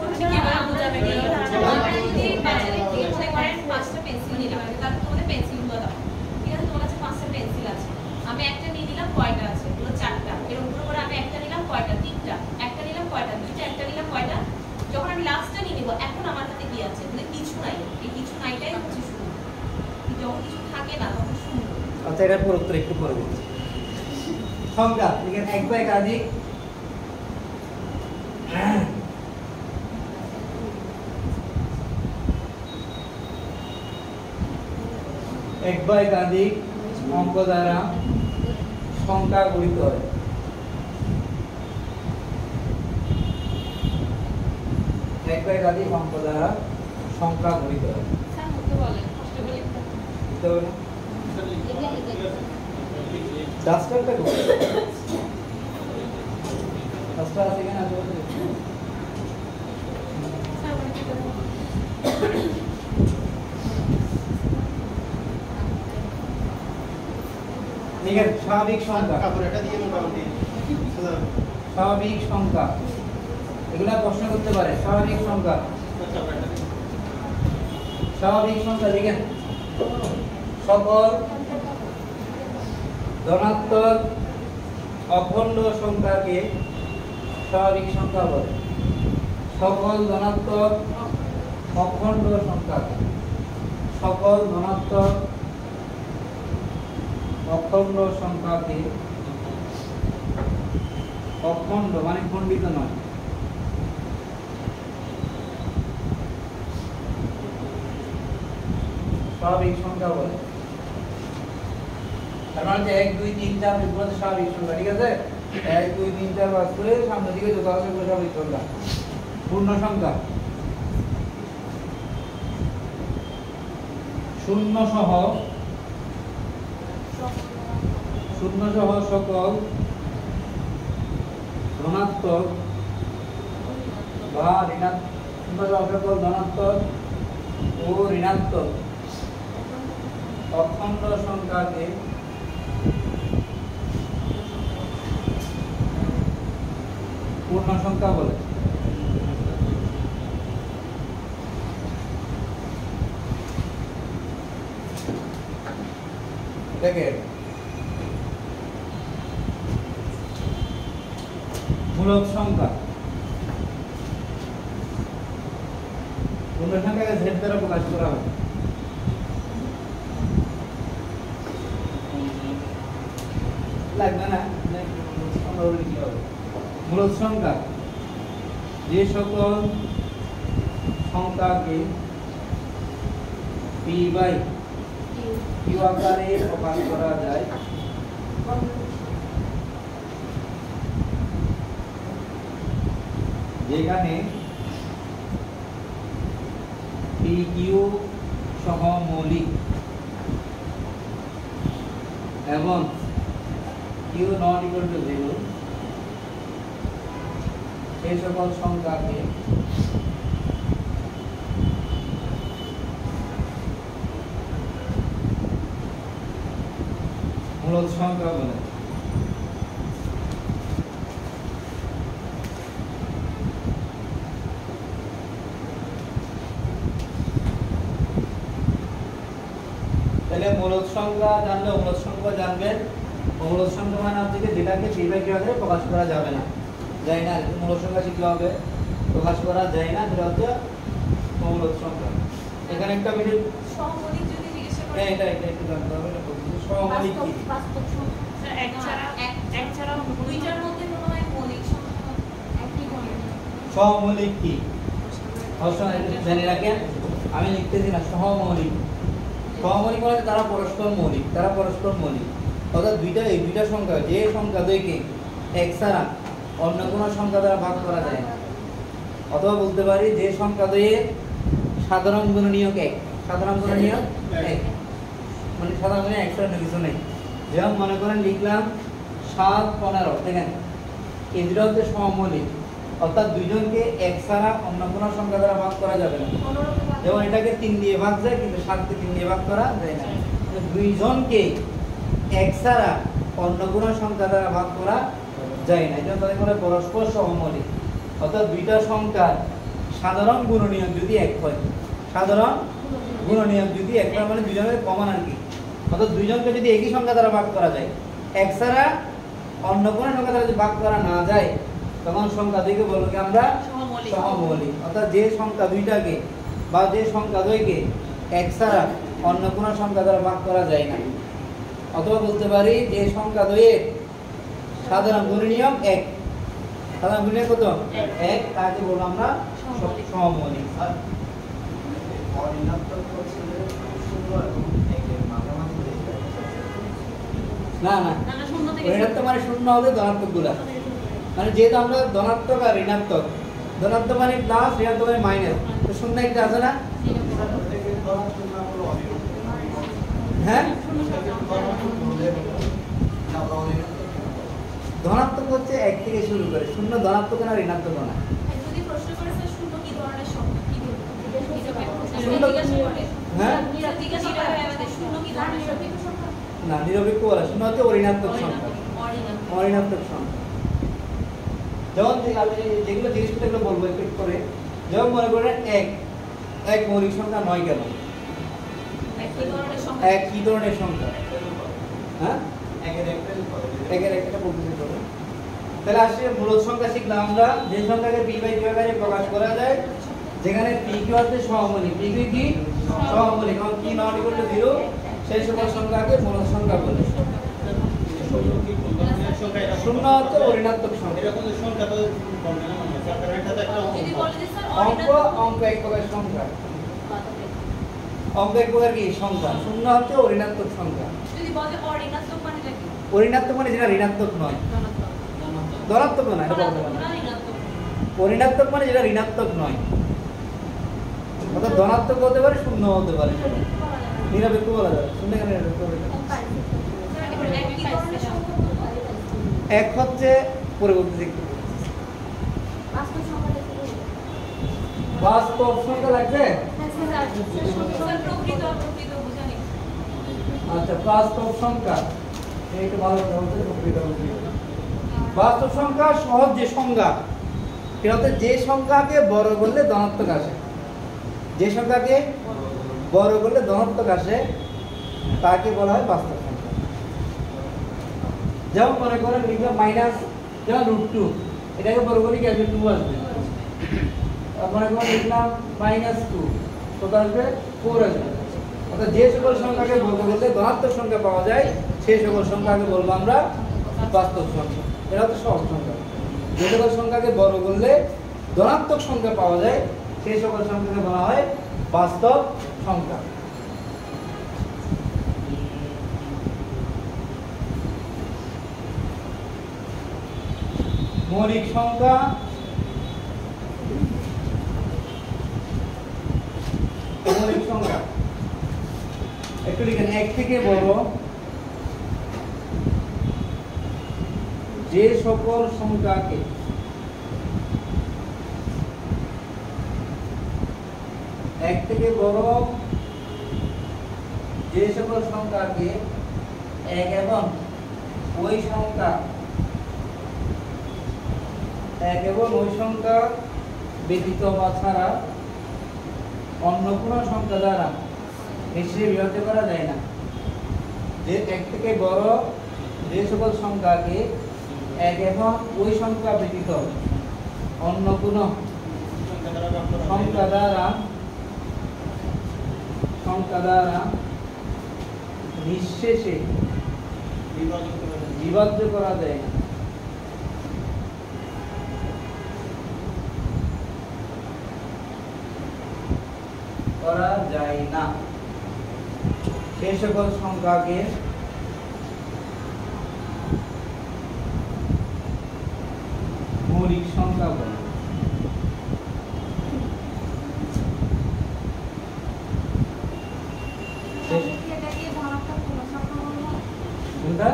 বোঝাবে কিভাবে ধারণা দিবে। বাচ্চাদেরকে ইচ্ছে করেন 5টা পেন্সিল নিয়ে নিলাম, তাহলে তোমাদের পেন্সিলগুলো দাও। ঠিক আছে, তোমার কাছে 5টা পেন্সিল আছে, আমি একটা নিয়ে নিলাম, কয়টা আছে? বলো 4টা। এর উপর করে আমি একটা নিলাম, কয়টা? 3টা। একটা নিলাম, কয়টা? 2টা। একটা নিলাম, কয়টা? যখন আমি লাস্টটা নিয়ে নিব, এখন আমার হাতে কি আছে? মানে কিছু নাই। এই কিছু নাইটাই হচ্ছে শূন্য। যখন কিছু থাকে না তখন শূন্য। আচ্ছা, এটার পর উত্তর একটু পরে দিচ্ছি। সংখ্যা লিখেন, এক বা একাধিক এক বা একাধিক অঙ্ক দ্বারা সংখ্যা গঠিত হয়। এক বা একাধিক অঙ্ক দ্বারা সংখ্যা গঠিত হয়। স্যার মুখে বলেন, কষ্ট করে লিখতে হবে। বুঝতে হবে না? ডাস্টারটা কোথায়? ডাস্টার আছে কিনা আশেপাশে? স্যার বলেন কি করবো? ঠিক আছে, স্বাভাবিক সংখ্যা। কাপড় এটা দিয়ে মোটামুটি সোজা হবে। স্বাভাবিক সংখ্যা, এগুলা প্রশ্ন করতে পারে। স্বাভাবিক সংখ্যা, কাপড়টা দিয়ে। স্বাভাবিক সংখ্যা লিখেন, সকল ধনাত্মক অখণ্ড সংখ্যাকে স্বাভাবিক সংখ্যা বলে। সকল ধনাত্মক অখণ্ড সংখ্যাকে, সকল ধনাত্মক অখণ্ড সংখ্যাকে, অখণ্ড মানে খণ্ডিত নয়, স্বাভাবিক সংখ্যা বলে। তার মানে যে 1 2 3 4 এগুলো হচ্ছে স্বাভাবিক সংখ্যা। ঠিক আছে, 1 2 3 4 বাদ করে সামনের দিকে যত আছে সেগুলো স্বাভাবিক সংখ্যা। পূর্ণ সংখ্যা, শূন্য সহ সকল ধনাত্মক বা ঋণাত্মক, শূন্য সহ সকল ধনাত্মক ও ঋণাত্মক অখণ্ড সংখ্যাকে পূর্ণ সংখ্যা বলে। দেখেন, মূলদ সংখ্যা, পূর্ণ সংখ্যাকে z দ্বারা প্রকাশ করা হয়। লাগবে না, মূলদ সংখ্যা যে সকল সংখ্যাকে p বাই q আকারে প্রকাশ করা যায় যেখানে p q সহ মৌলিক এবং q not equal to 0 সেই সকল সংখ্যাকে মূলদ সংখ্যা বলে। তাহলে মূলদ সংখ্যা জানলে মূলদ সংখ্যা জানবেন। মূলদ সংখ্যা মানে হচ্ছে যেটাকে p বাই q আকারে প্রকাশ করা যাবে না, যায় না। মূলদ সংখ্যা শিখতে হবে, প্রকাশ করা যায় না, সেটা হচ্ছে মূলদ সংখ্যা। এখানে একটা বিষয় সহমৌলিক যদি জিজ্ঞাসা করে, এটা একটু জানতে হবে। এটা বলছি সহমৌলিক কি? বাস্তব সংখ্যা স্যার এক ছাড়াও দুইটার মধ্যে মনে হয় মৌলিক সংখ্যা একই ধরনের। সহমৌলিক কি? জেনে রাখেন, আমি লিখতেছি না সহমৌলিক। সহমৌলিক মানে তারা পরস্পর মৌলিক, তারা পরস্পর মৌলিক। অর্থাৎ এই দুইটা সংখ্যা, যে সংখ্যা দ্বয়কে এক ছাড়া অন্য কোনো সংখ্যা দ্বারা ভাগ করা যায় না। অথবা বলতে পারি যে সংখ্যা দ্বয়ে সাধারণ গুণনীয়ক এক, সাধারণ গুণনীয়ক এক, মানে সাধারণ গুণে এক ছাড়া কিছু নেই। যেমন মনে করেন লিখলাম 7, 15, দেখেন এই দুটো হচ্ছে সহমৌলিক, অর্থাৎ দুইজনকে এক ছাড়া অন্য কোনো সংখ্যা দ্বারা ভাগ করা যাবে না। যেমন এটাকে 3 দিয়ে ভাগ যায়, কিন্তু 7কে 3 দিয়ে ভাগ করা যায় না। দুইজনকে এক ছাড়া অন্য কোনো সংখ্যা দ্বারা ভাগ করা যায় না, এটা তাদের বলে পরস্পর সহমৌলিক। অর্থাৎ দুইটা সংখ্যার সাধারণ গুণনীয়ক যদি এক হয়, সাধারণ গুণনীয়ক যদি এক হয় মানে দুইজনের কমন আর কি। অর্থাৎ দুইজনকে যদি একই সংখ্যা দ্বারা ভাগ করা যায়, এক ছাড়া অন্য কোনো সংখ্যা দ্বারা যদি ভাগ করা না যায়, তখন সংখ্যা দুইকে বলবো কি আমরা সহমৌলিক। অর্থাৎ যে সংখ্যা দুইটাকে বা যে সংখ্যা দ্বয়কে এক ছাড়া অন্য কোনো সংখ্যা দ্বারা ভাগ করা যায় না। অথবা বলতে পারি যে সংখ্যা দ্বয়ের সাধারণ গুণনীয়ক এক, সাধারণ গুণনীয়ক কত? এক, তাকে বলবো আমরা সহমৌলিক। না না, ঋণাত্মক মানে শূন্য হবে ধনাত্মক গুলা, মানে যেহেতু আমরা ধনাত্মক আর ঋণাত্মক, ধনাত্মক মানে প্লাস, ঋণাত্মক মানে মাইনাস, তো শূন্য একটা আছে না? হ্যাঁ, ধনাত্মক হচ্ছে এক থেকে শুরু করে, শূন্য ধনাত্মক না ঋণাত্মক না। যদি প্রশ্ন করে স্যার শূন্য কি ধরনের সংখ্যা, কি বলবো? হ্যাঁ শূন্য কি ধরনের সংখ্যা? না, নিরপেক্ষ বলা, শূন্য হচ্ছে অঋণাত্মক সংখ্যা, অঋণাত্মক সংখ্যা। যেমন আমি যেগুলো জিনিসগুলো বলবো একটু করে, যেমন মনে করেন এক মৌলিক সংখ্যা নয় কেন? এক কি ধরনের সংখ্যা? হ্যাঁ, একের একটা বলতে পারবো। তাহলে আসলে মূলত সংখ্যা শিখলাম আমরা, যে সংখ্যাকে p/q আকারে প্রকাশ করা যায়, যেখানে p/q হচ্ছে সহমৌলিক, p/q কি সহমৌলিক, কারণ p নট ইকুয়াল টু 0 সেই সকল সংখ্যাকে মূলত সংখ্যা বলে। শূন্য হচ্ছে ঋণাত্মক সংখ্যা। এরকম সংখ্যা তো বলবে না মানে স্যার, কারণ এটা তো একটা যদি বলে যে স্যার অঙ্ক এক প্রকার সংখ্যা, অঙ্ক এক প্রকার কি সংখ্যা। শূন্য হচ্ছে ঋণাত্মক সংখ্যা। যদি বলে অঋণাত্মক মানে কি? ঋণাত্মক মানে যেটা ঋণাত্মক নয়, ধনাত্মক নয়, এটা বলতে পারবো না। ঋণাত্মক মানে যেটা ঋণাত্মক নয়, অর্থাৎ ধনাত্মক হতে পারে, শূন্য হতে পারে, নিরপেক্ষ বলা যাবে। শূন্য কেন নিরপেক্ষ বলা যাবে? এক হচ্ছে পরবর্তী বাস্তব সংখ্যা লাগবে। আচ্ছা, বাস্তব সংখ্যা একটু ভালো কথা বলতে, বাস্তব সংখ্যা সহজ যে সংখ্যা, এটা হচ্ছে যে সংখ্যাকে বড় করলে ধনাত্মক আসে, যে সংখ্যাকে বড় করলে ধনাত্মক আসে তাকে বলা হয় বাস্তব সংখ্যা। যেমন মনে করেন লিখলাম মাইনাস, যেমন √2, এটাকে বড় করলে কি আসবে? 2 আসবে। মনে করেন লিখলাম -2, কত আসবে? 4 আসবে। অর্থাৎ যে সকল সংখ্যাকে বর্গ করলে ধনাত্মক সংখ্যা পাওয়া যায়, সেই সকল সংখ্যাকে বলবো আমরা বাস্তব সংখ্যা। এটা হচ্ছে সহজ সংখ্যা। যে সকল সংখ্যাকে বর্গ করলে ধনাত্মক সংখ্যা পাওয়া যায়, সেই সকল সংখ্যাকে বলা হয় বাস্তব সংখ্যা। মৌলিক সংখ্যা, মৌলিক সংখ্যা একটু লিখেন, এক থেকে বড় যে সকল সংখ্যাকে এক থেকে বড় যে সকল সংখ্যাকে এক এবং ওই সংখ্যা ব্যতীত বা ছাড়া অন্য কোনো সংখ্যা দ্বারা নিশ্চয়ই বিভাজ্য করা যায় না। যে এক থেকে বড় যে সকল সংখ্যাকে এক এবং ওই সংখ্যা ব্যতীত অন্য কোনো সংখ্যা দ্বারা নিঃশেষে বিভাজ্য করা যায় না। করা যায় না সেই সকল সংখ্যাকে মৌলিক সংখ্যা বলে। তাহলে কি এটাকে ধনাত্মক পূর্ণ সংখ্যা বলবো? কোনটা?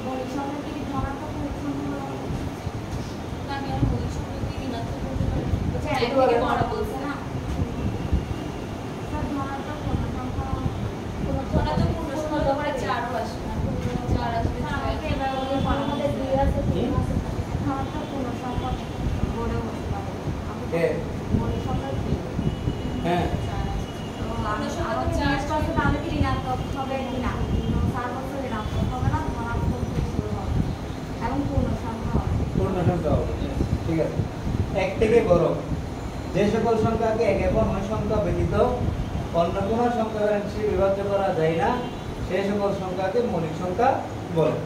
মৌলিক সংখ্যাকে কি ধনাত্মক পূর্ণ সংখ্যা বলবো? না, আমি আর মৌলিক সংখ্যা দিয়ে ঋণাত্মক বলতে পারি। আচ্ছা, এক একবারে থেকে বড় বলছে না। স্যার, ধনাত্মক পূর্ণ সংখ্যা ধনাত্মক পূর্ণ সংখ্যা হতে পারে 4 ও আসবে না। 4 আসবে, স্যার, 6 আমাকে এবার বলে আমাদের 2 আছে 3 আছে ধনাত্মক পূর্ণ সংখ্যা বলে বলতে পারবো। কে? মৌলিক সংখ্যা কি? হ্যাঁ তো আমি আমার চার্জ করতে তাহলে কি ঋণাত্মক হবে কিনা? স্যার বলছে ঋণাত্মক হবে না, ধনাত্মক কিছু হবে এবং পূর্ণ সংখ্যা হবে। পূর্ণ সংখ্যা হবে। ঠিক আছে, এক থেকে বড় যে সকল সংখ্যাকে এক এবং নয় সংখ্যা ব্যতীত অন্য কোনো সংখ্যা দ্বারা নিশ্চয়ই বিভাজ্য করা যায় না সেই সকল সংখ্যাকে মৌলিক সংখ্যা বলে।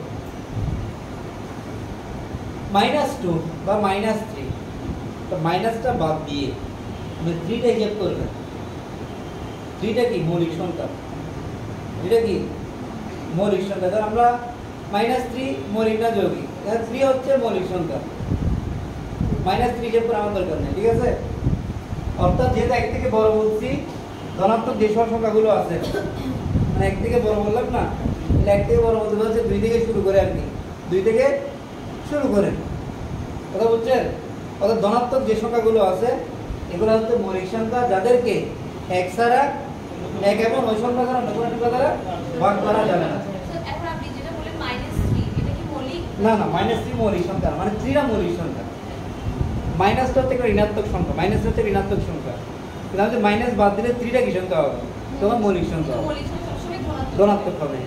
-2 বা -3, তো মাইনাসটা বাদ দিয়ে আপনি 3টা হিসাব করবেন। 3টা কি মৌলিক সংখ্যা, 3টা কি মৌলিক সংখ্যা। ধর আমরা -3 মৌলিক না যৌগিক, 3 হচ্ছে মৌলিক সংখ্যা, -3 হিসাব করে আমার দরকার নেই। ঠিক আছে, অর্থাৎ যেহেতু এক থেকে বড় বলছি, ধনাত্মক যে সব সংখ্যাগুলো আছে মানে এক থেকে বড় বললাম না, তাহলে এক থেকে বড় বলতে বলছে 2 থেকে শুরু করে আর কি, 2 থেকে শুরু করে, কথা বুঝছেন? অর্থাৎ ধনাত্মক যে সংখ্যাগুলো আছে এগুলো হচ্ছে মৌলিক সংখ্যা, যাদেরকে এক ছাড়া এক এবং ওই সংখ্যা দ্বারা অন্য কোনো সংখ্যা দ্বারা ভাগ করা যাবে না। স্যার, এখন আপনি যেটা বললেন -3, এটা কি মৌলিক? না না, -3 মৌলিক সংখ্যা না, মানে 3টা মৌলিক সংখ্যা। মাইনাসটা হচ্ছে একটা ঋণাত্মক সংখ্যা, মাইনাস হচ্ছে ঋণাত্মক সংখ্যা, কিন্তু আমি মাইনাস বাদ দিলে 3টা কি সংখ্যা হবে? তখন মৌলিক সংখ্যা হবে, মৌলিক সংখ্যা সবসময় ধনাত্মক। ধনাত্মক হবে।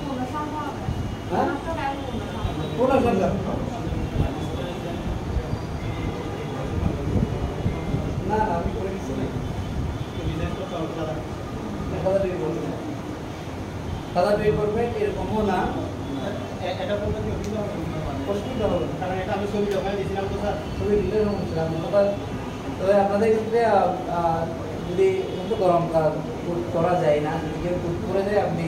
পূর্ণ সংখ্যা হবে। হ্যাঁ? ধনাত্মক এবং পূর্ণ সংখ্যা। পূর্ণ সংখ্যা না না, আমি করে দিচ্ছি না, তাড়াতাড়ি করবেন, তাড়াতাড়ি করবেন, এরকমও না, এটা বলতে কি অসুবিধা হবে? অসুবিধা হবে না। কারণ এটা আমি ছবি জমা দিয়েছিলাম তো স্যার। ছবি দিলে সমস্যা নেই। তবে আপনাদের ক্ষেত্রে যদি একটু গরম করা যায় না, যদি কেউ কুট করে যায়, আপনি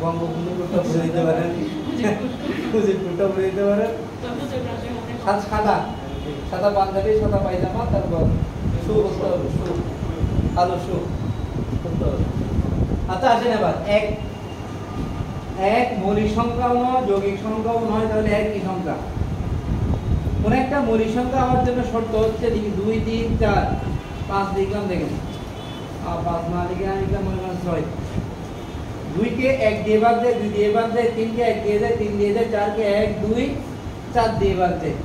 বঙ্গবন্ধু কুটটা ভরে দিতে পারেন, মুজিব কুটটা ভরে দিতে পারেন। সাদা সাদা পাঞ্জাবি, সাদা পায়জামা, তারপর শু করতে হবে, শু আলো শু করতে হবে। আচ্ছা আসেন এবার, এক মৌলিক সংখ্যাও নয়, যৌগিক সংখ্যাও নয়, তাহলে এক কি সংখ্যা? কোন একটা মৌলিক সংখ্যা হওয়ার জন্য শর্ত হচ্ছে 2, 3, 4, 5 লিখলাম, দেখেন 5 না লিখলাম মনে করেন 6, 2 কে 1 দিয়ে ভাগ দেয়, 2 দিয়ে ভাগ দেয়, 3 কে 1 দিয়ে দেয়, 3 দিয়ে দেয়, 4 কে 1, 2, 4 দিয়ে ভাগ দেয়,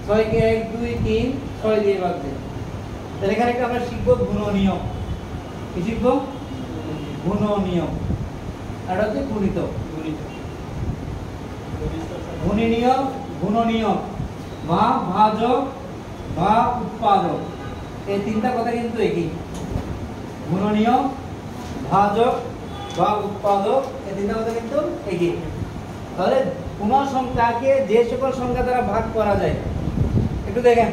6 কে 1, 2, 3, 6 দিয়ে ভাগ দেয়। তাহলে এখানে একটা আমরা শিখবো গুণনীয়ক। কি শিখবো? গুণনীয়ক। আর হচ্ছে গুণিত, গুণনীয়ক, গুণনীয়ক বা ভাজক বা উৎপাদক, এই 3টা কথা কিন্তু একই। গুণনীয়ক, ভাজক বা উৎপাদক, এই 3টা কথা কিন্তু একই। তাহলে কোন সংখ্যাকে যে সকল সংখ্যা দ্বারা ভাগ করা যায়, একটু দেখেন,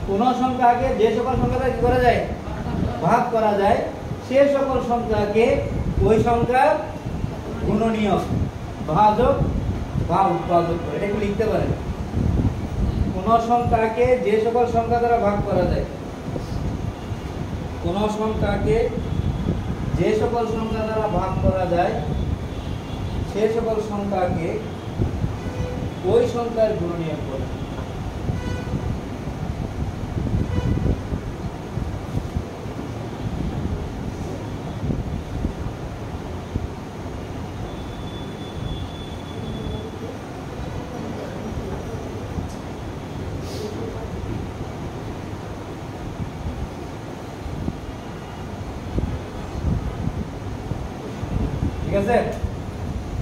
কোন সংখ্যাকে যে সকল সংখ্যা দ্বারা কি করা যায়? ভাগ করা যায়, সে সকল সংখ্যাকে ওই সংখ্যার গুণনীয়ক, ভাজক বা উৎপাদক করে, এটা একটু লিখতে পারেন। কোন সংখ্যাকে যে সকল সংখ্যা দ্বারা ভাগ করা যায়, কোন সংখ্যাকে যে সকল সংখ্যা দ্বারা ভাগ করা যায়, সে সকল সংখ্যাকে ওই সংখ্যার গুণনীয়ক বলে। ঠিক আছে,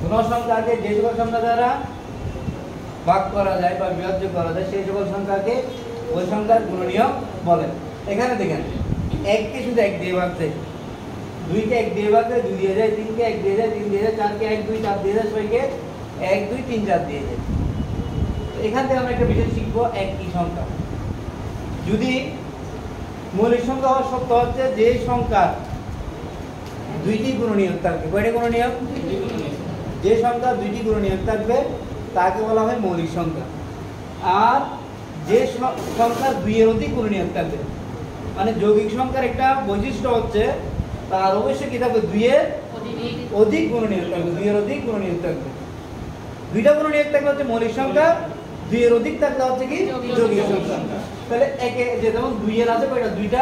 কোন সংখ্যাকে যে সকল সংখ্যা দ্বারা ভাগ করা যায় বা বিভাজ্য করা যায়, সেই সকল সংখ্যাকে ওই সংখ্যার গুণনীয়ক বলে। এখানে দেখেন, 1 কে শুধু 1 দিয়ে ভাগ দেয়, 2 কে 1 দিয়ে ভাগ দেয়, 2 দিয়ে যায়, 3 কে 1 দিয়ে যায়, 3 দিয়ে যায়, 4 কে 1, 2, 4 দিয়ে যায়, 6 কে 1, 2, 3, 4 দিয়ে যায়। এখান থেকে আমরা একটা বিষয় শিখবো, এক কি সংখ্যা। যদি মৌলিক সংখ্যা হওয়ার শর্ত হচ্ছে যে সংখ্যা দুইটি গুণনীয়ক থাকবে। কয়টি গুণনীয়ক? যে সংখ্যা দুইটি গুণনীয়ক থাকবে তাকে বলা হয় মৌলিক সংখ্যা। আর যে সংখ্যার দুইয়ের অধিক গুণনীয়ক থাকবে, মানে যৌগিক সংখ্যার একটা বৈশিষ্ট্য হচ্ছে তার অবশ্যই কি থাকবে? দুইয়ের অধিক গুণনীয়ক থাকবে। দুইয়ের অধিক গুণনীয়ক থাকবে। দুইটা গুণনীয়ক থাকলে হচ্ছে মৌলিক সংখ্যা, দুইয়ের অধিক থাকলে হচ্ছে কি? যৌগিক সংখ্যা। তাহলে একে যে যেমন দুইয়ের আছে কয়টা? দুইটা।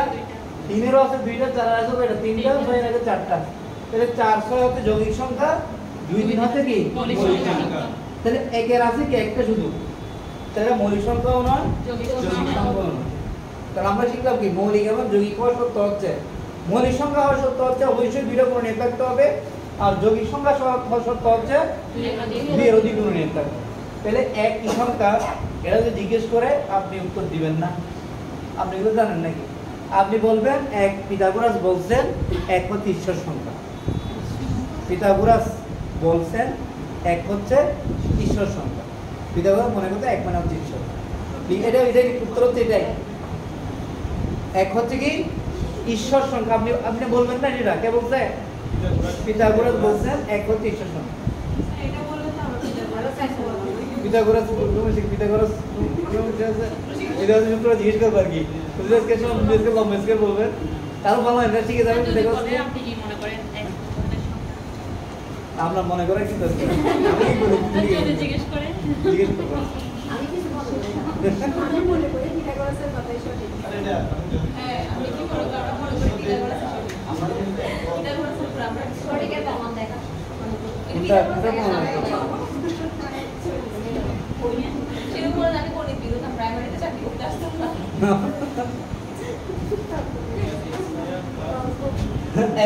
তিনেরও আছে দুইটা। চারের আছে কয়টা? তিনটা। ছয়ের আছে চারটা। তাহলে 4 6 হচ্ছে যৌগিক সংখ্যা, 2 3 হচ্ছে কি? মৌলিক সংখ্যা। তাহলে একের আছে কি? একটা শুধু। তাহলে মৌলিক সংখ্যাও নয়, যৌগিক যৌগিক সংখ্যাও সংখ্যাও নয়। তাহলে আমরা শিখলাম কি? মৌলিক এবং যৌগিক হওয়ার শর্ত হচ্ছে, মৌলিক সংখ্যা হওয়ার শর্ত হচ্ছে অবশ্যই দুইটা গুণনীয়ক থাকতে হবে, আর যৌগিক সংখ্যা হওয়ার শর্ত হচ্ছে দুইয়ের অধিক গুণনীয়ক থাকবে। তাহলে এক কি সংখ্যা, এটা যদি জিজ্ঞেস করে আপনি উত্তর দিবেন না। আপনি এগুলো জানেন নাকি? আপনি বলবেন এক পিথাগোরাস বলছেন 1 হচ্ছে ঈশ্বর সংখ্যা। পিথাগোরাস বলছেন 1 হচ্ছে ঈশ্বর সংখ্যা। পিথাগোরাস মনে করতে 1 মানে হচ্ছে ঈশ্বর। এটাই উত্তর হচ্ছে এটাই। 1 হচ্ছে কি? ঈশ্বর সংখ্যা। আপনি বলবেন না এটা কে বলছে? পিথাগোরাস বলছেন 1 হচ্ছে ঈশ্বর সংখ্যা। এটা বললে তো আমরা পিথাগোরাস পিথাগোরাস এটা হচ্ছে সূত্র জিজ্ঞেস করবার কি? বুঝলেন কে সব মেসকে বা মেসকে বলবেন তারও ভালো এটা শিখে যাবেন। পিথাগোরাস আপনি কি মনে করেন? আমরা মনে করে কি দরকার? যদি জিজ্ঞেস করে জিজ্ঞেস করবেন। আমি কিছু মনে করি না। আমি মনে করি পিথাগোরাসের কথাই সঠিক। হ্যাঁ, আমি কি মনে করি? আমরা মনে করি পিথাগোরাস সঠিক। পিথাগোরাসের উপর আমরা সঠিকের প্রমাণ দেখা। কোনটা মনে হয়? সেরকম বলে আমি গণিত বিরোধ প্রাইমারিতে চাকরি করতে আসতাম না।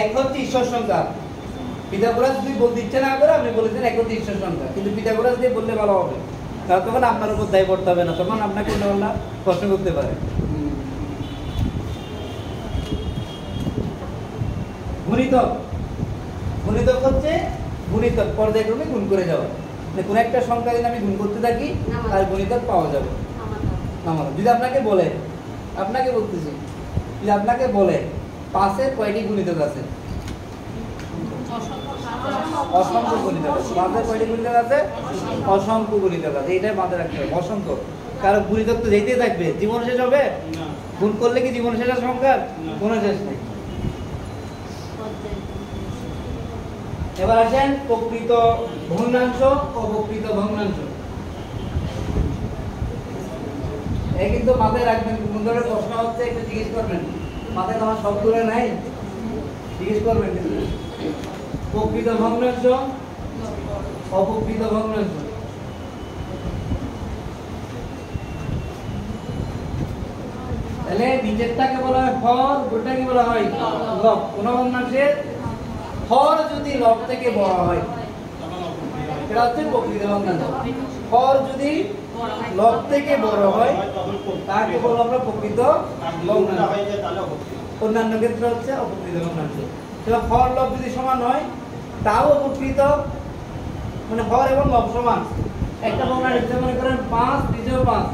1 হচ্ছে ঈশ্বর সংখ্যা। পিথাগোরাস যদি বলতে ইচ্ছা না করে আপনি বলেছেন 1 হচ্ছে ঈশ্বর সংখ্যা, কিন্তু পিথাগোরাস দিয়ে বললে ভালো হবে, কারণ তখন আপনার উপর দায় পড়তে হবে না, তখন আপনাকে অন্য প্রশ্ন করতে পারে। গুণিতক। গুণিতক হচ্ছে গুণিতক পর্যায়ক্রমে গুণ করে যাওয়া, মানে কোন একটা সংখ্যা যদি আমি গুণ করতে থাকি তার গুণিতক পাওয়া যাবে। আমার যদি আপনাকে বলে, আপনাকে বলতেছি, যদি আপনাকে বলে 5-এর কয়টি গুণিতক আছে? অসংখ্য গুণিতক আছে। 5-এর কয়টি গুণিতক আছে? অসংখ্য গুণিতক আছে। এইটাই মাথায় রাখতে হবে, অসংখ্য। কারণ গুণিতক তো যেতেই থাকবে, জীবন শেষ হবে? গুণ করলে কি জীবন শেষ হয় সংখ্যার? কোনো শেষ নেই। এবার আসেন প্রকৃত ভগ্নাংশ, অপ্রকৃত ভগ্নাংশ। এই কিন্তু মাথায় রাখবেন, কোন ধরনের প্রশ্ন হচ্ছে একটু জিজ্ঞেস করবেন, মাথায় তোমার সবগুলো নাই, জিজ্ঞেস করবেন। প্রকৃত ভগ্নাংশ, অপ্রকৃত ভগ্নাংশ। তাহলে নিচেরটাকে বলা হয় হর, ওটাকে বলা হয় লব। কোন ভগ্নাংশের হর যদি লব থেকে বড় হয় এটা হচ্ছে প্রকৃত ভগ্নাংশ। হর যদি লব থেকে বড় হয় তাকে বলবো আমরা প্রকৃত ভগ্নাংশ। অন্যান্য ক্ষেত্রে হচ্ছে অপ্রকৃত ভগ্নাংশ। হর লব যদি সমান হয় তাও অপ্রকৃত, মানে হর এবং লব সমান। একটা ভগ্নাংশ মনে করেন 5 3 5,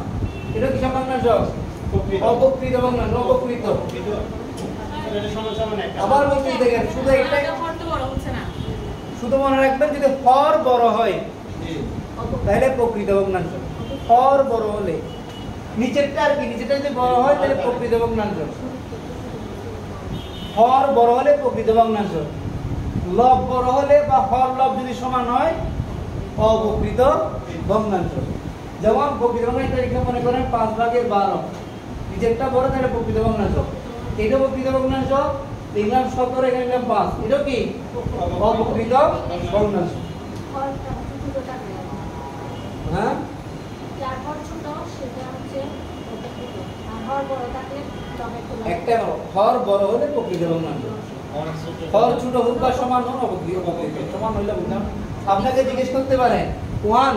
এটা কি ভগ্নাংশ? অপ্রকৃত ভগ্নাংশ, অপ্রকৃত। আবার বলতে দেখেন, শুধু একটাই শুধু মনে রাখবেন, যদি হর বড় হয় তাহলে প্রকৃত ভগ্নাংশ। হর বড় হলে নিচেরটা আর কি, নিচেরটা যদি বড় হয় তাহলে প্রকৃত ভগ্নাংশ। হর বড় হলে প্রকৃত ভগ্নাংশ, লব বড় হলে বা হর লব যদি সমান হয় অপ্রকৃত ভগ্নাংশ। যেমন প্রকৃত ভগ্নাংশ এখানে মনে করেন 5/12, নিচেরটা বড় তাহলে প্রকৃত ভগ্নাংশ। এটা প্রকৃত ভগ্নাংশ, 3/17 এখানে 5, এটা কি অপ্রকৃত ভগ্নাংশ। হ্যাঁ, একটা হর বড় হলে প্রকৃত ভগ্নাংশ, হর ছোট হোক বা সমান হোক অপ্রকৃত। সমান হইলে বুঝলাম। আপনাকে জিজ্ঞেস করতে পারে 1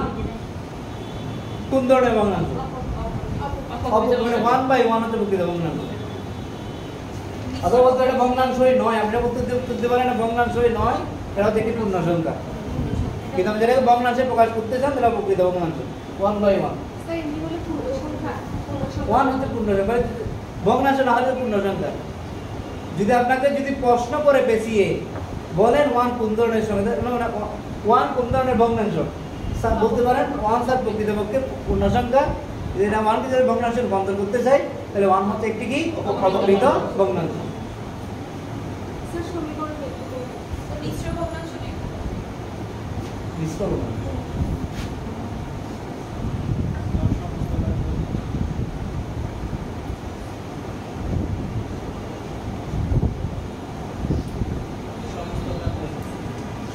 কোন ধরনের ভগ্নাংশ? মানে 1/1 হচ্ছে প্রকৃত ভগ্নাংশ। অথবা এটা ভগ্নাংশই নয়, আপনি উত্তর দিতে পারেন না ভগ্নাংশই নয়, এটা হচ্ছে একটি পূর্ণ সংখ্যা। কিন্তু আমি যেটাকে ভগ্নাংশে প্রকাশ করতে চান তাহলে প্রকৃত ভগ্নাংশ 1/1। 1 হচ্ছে পূর্ণ সংখ্যা, ভগ্নাংশ না হলে পূর্ণ সংখ্যা। যদি আপনাকে যদি প্রশ্ন করে পেছিয়ে বলেন ওয়ান কোন ধরনের সংখ্যা, মানে ওয়ান কোন ধরনের ভগ্নাংশ স্যার বলতে পারেন। ওয়ান স্যার প্রকৃতপক্ষে পূর্ণ সংখ্যা, যদি না ওয়ানকে যদি ভগ্নাংশে রূপান্তর করতে চাই তাহলে ওয়ান হচ্ছে একটি কি অবকৃত ভগ্নাংশ। স্যার সমীকরণ একটু করে দিন। তো মিশ্র ভগ্নাংশ নেই। মিশ্র ভগ্নাংশ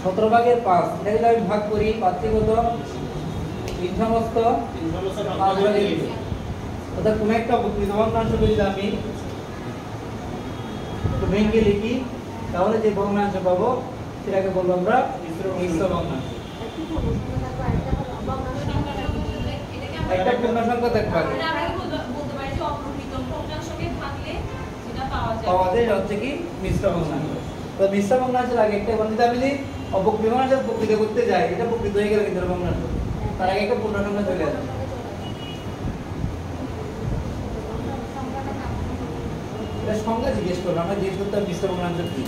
সতেরো ভাগের 5, এটা যদি আমি ভাগ করি পাচ্ছি কত 3 সমস্ত 5 ভাগের 2। অর্থাৎ কোন একটা অবকৃত ভগ্নাংশ যদি আমি একটু ভেঙে লিখি তাহলে যে ভগ্নাংশ পাবো সেটাকে বলবো আমরা মিশ্র ভগ্নাংশ। একটু সমস্যা থাকবে আরেকটা ভগ্নাংশ একটা পূর্ণ সংখ্যা থাকবে মানে আমরা কি বলতে পারি যে অপ্রকৃত ভগ্নাংশকে ভাগলে যেটা পাওয়া যায় পাওয়া যায় হচ্ছে কি মিশ্র ভগ্নাংশ। তো মিশ্র ভগ্নাংশের আগে একটা বন্ধ আমি যদি অবকৃত ভগ্নাংশ প্রকৃত করতে যাই, এটা প্রকৃত হয়ে গেল কিন্তু ভগ্নাংশ, তার আগে একটা পূর্ণ সংখ্যা চলে আসে। এটা সংখ্যা জিজ্ঞেস করলাম, আমরা জিজ্ঞেস করতে মিশ্র ভগ্নাংশ কি,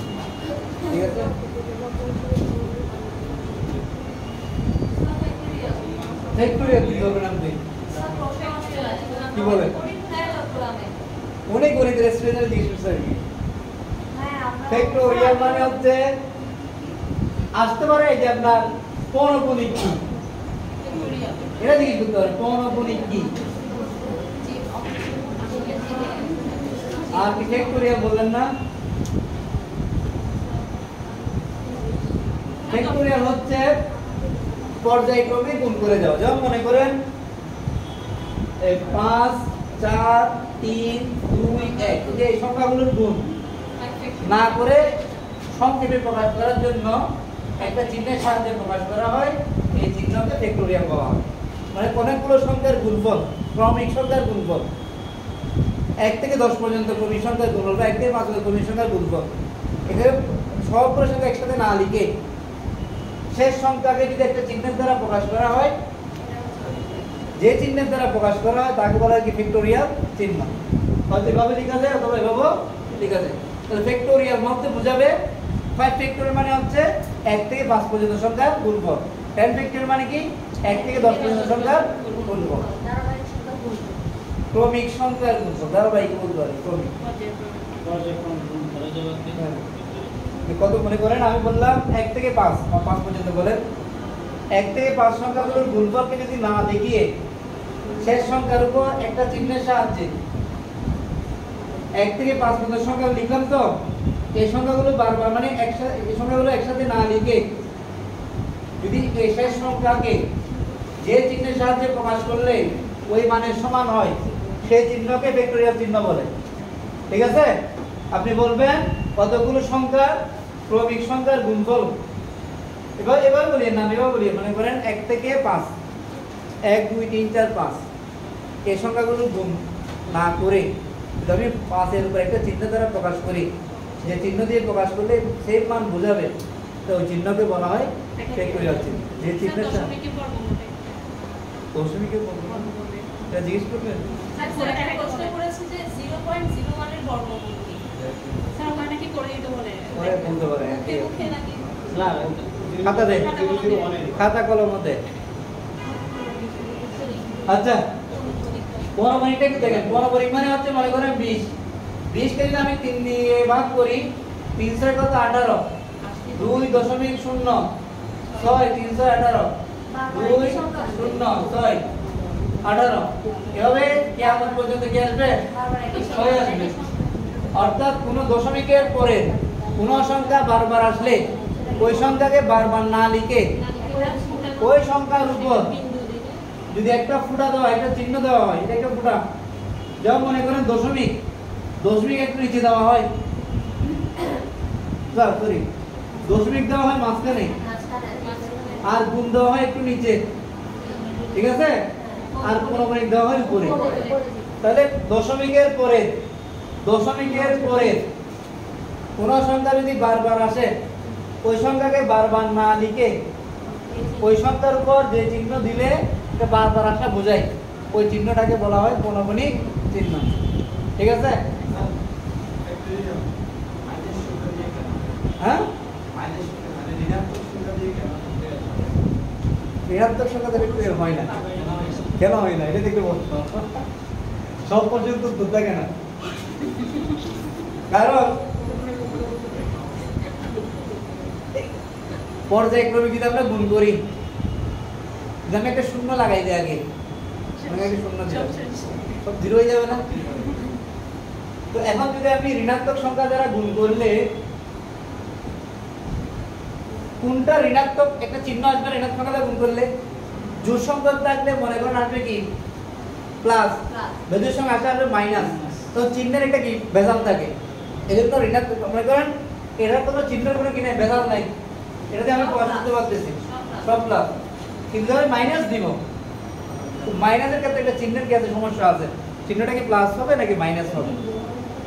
ঠিক আছে? ফ্যাক্টরিয়াল কি করবেন আপনি? কি বলে? অনেক গণিত রেস্টুরেন্টে জিজ্ঞেস করছে আর কি। ফ্যাক্টরিয়াল মানে হচ্ছে আসতে পারে যে আপনার পৌনঃপুনিক কি, এটা জিজ্ঞেস করতে পারে পৌনঃপুনিক কি। আর কি ফ্যাক্টরিয়াল বললেন না? ফ্যাক্টরিয়াল হচ্ছে পর্যায়ক্রমে গুণ করে যাও। যেমন মনে করেন 5 4 3 2 1, যে এই সংখ্যাগুলোর গুণ না করে সংক্ষেপে প্রকাশ করার জন্য একটা চিহ্নের সাহায্যে প্রকাশ করা হয়, এই চিহ্নকে ফ্যাক্টরিয়াল বলা হয়। মানে অনেকগুলো সংখ্যার গুণফল, ক্রমিক সংখ্যার গুণফল, 1 থেকে 10 পর্যন্ত ক্রমিক সংখ্যার গুণফল বা 1 থেকে 5 পর্যন্ত ক্রমিক সংখ্যার গুণফল। এখানে সবগুলো সংখ্যা একসাথে না লিখে শেষ সংখ্যাকে যদি একটা চিহ্নের দ্বারা প্রকাশ করা হয়, যে চিহ্নের দ্বারা প্রকাশ করা হয় তাকে বলা হয় কি ফ্যাক্টরিয়াল চিহ্ন। হয়তো এভাবে লেখা যায় অথবা এভাবে লেখা যায়। তাহলে ফ্যাক্টরিয়াল মধ্যে বোঝাবে 5 ফ্যাক্টরিয়াল মানে হচ্ছে 1 থেকে 5 পর্যন্ত সংখ্যার গুণফল। 10 ফ্যাক্টরিয়াল মানে কি 1 থেকে 10 পর্যন্ত সংখ্যার গুণফল। ধারাবাহিক সংখ্যা গুণ। ক্রমিক সংখ্যার গুণফল, ধারাবাহিক বলতে পারি ক্রমিক। কত মনে করেন আমি বললাম 1 থেকে 5 বা 5 পর্যন্ত বলেন, 1 থেকে 5 সংখ্যাগুলোর গুণফলকে যদি না দেখিয়ে শেষ সংখ্যার উপর একটা চিহ্নের সাহায্যে 1 থেকে 5 পর্যন্ত সংখ্যা লিখলাম, তো এই সংখ্যাগুলো বারবার মানে একসাথে এই সংখ্যাগুলো একসাথে না লিখে যদি এই শেষ সংখ্যাকে যে চিহ্নের সাহায্যে প্রকাশ করলে ওই মানের সমান হয় সেই চিহ্নকে ফ্যাক্টরিয়াল চিহ্ন বলে। ঠিক আছে? আপনি বলবেন কতগুলো সংখ্যা ক্রমিক সংখ্যার গুণফল, এবার বলিয়ে না, এবার বলিয়ে মনে করেন 1 থেকে 5, 1 2 3 4 5, এই সংখ্যাগুলো গুণ না করে যদি আমি 5 এর উপর একটা চিহ্ন দ্বারা প্রকাশ করি, যে চিহ্ন দিয়ে প্রকাশ করলে সেই মান বোঝাবে, তো ওই চিহ্নকে বলা হয় ফ্যাক্টরিয়াল চিহ্ন। যে চিহ্নের দশমিকের বর্গমূলে দশমিকের বর্গমূল এটা জিজ্ঞেস করবেন। স্যার একটা প্রশ্ন করেছে যে 0.01 এর বর্গমূল কি? স্যার ওখানে কি করে দিতে বলে? পরে বলতে পারে মুখে মুখে নাকি? না খাতা দে, খাতা কলম দে। আচ্ছা বর্গমূলটা কি দেখেন, বর্গমূল মানে হচ্ছে মনে করেন 20, 20 কে যদি আমি 3 দিয়ে ভাগ করি 3 6 কত 18, 2.0 6 318, 2 0 6 18, এভাবে কিয়ামত পর্যন্ত কি আসবে? 6 আসবে। অর্থাৎ কোন দশমিকের পরে কোন সংখ্যা বারবার আসলে ওই সংখ্যাকে বারবার না লিখে ওই সংখ্যার উপর যদি একটা ফুটা দেওয়া হয়, একটা চিহ্ন দেওয়া হয়, এটা একটা ফুটা, যেমন মনে করেন দশমিক, দশমিক একটু নিচে দেওয়া হয়, সরি দশমিক দেওয়া হয় মাঝখানে আর গুণ দেওয়া হয় একটু নিচে, ঠিক আছে, আর পৌনঃপুনিক দেওয়া হয় উপরে। তাহলে দশমিকের পরে কোন সংখ্যা যদি বারবার আসে ওই সংখ্যাকে বারবার না লিখে ওই সংখ্যার উপর যে চিহ্ন দিলে এটা বারবার আসা বোঝায়, ওই চিহ্নটাকে বলা হয় পৌনঃপুনিক চিহ্ন। ঠিক আছে? হ্যাঁ ঋণাত্মক সংখ্যা থেকে ক্লিয়ার হয় না, কেন হয় না এটা দেখতে বলতো সব পর্যন্ত উত্তর থাকে না, কারণ পর্যায়ক্রমে যদি আমরা গুণ করি, যদি আমি একটা শূন্য লাগাই দিই আগে, মানে একটা শূন্য দিলাম, সব জিরো হয়ে যাবে না? তো এখন যদি আমি ঋণাত্মক সংখ্যা দ্বারা গুণ করলে কোনটা ঋণাত্মক, একটা চিহ্ন আসবে ঋণাত্মক সংখ্যা দ্বারা গুণ করলে, জোড় সংখ্যা থাকলে মনে করেন আসবে কি প্লাস, বেজোড় সংখ্যা আসবে মাইনাস, তো চিহ্নের একটা কি ভেজাল থাকে, এজন্য ঋণাত্মক মনে করেন এটার কোনো চিহ্নের কোনো কি নাই, ভেজাল নাই, এটাতে আমি প্রকাশ করতে পারতেছি সব প্লাস, কিন্তু আমি মাইনাস দিব, মাইনাসের ক্ষেত্রে একটা চিহ্নের কি আছে সমস্যা আছে, চিহ্নটা কি প্লাস হবে নাকি মাইনাস হবে,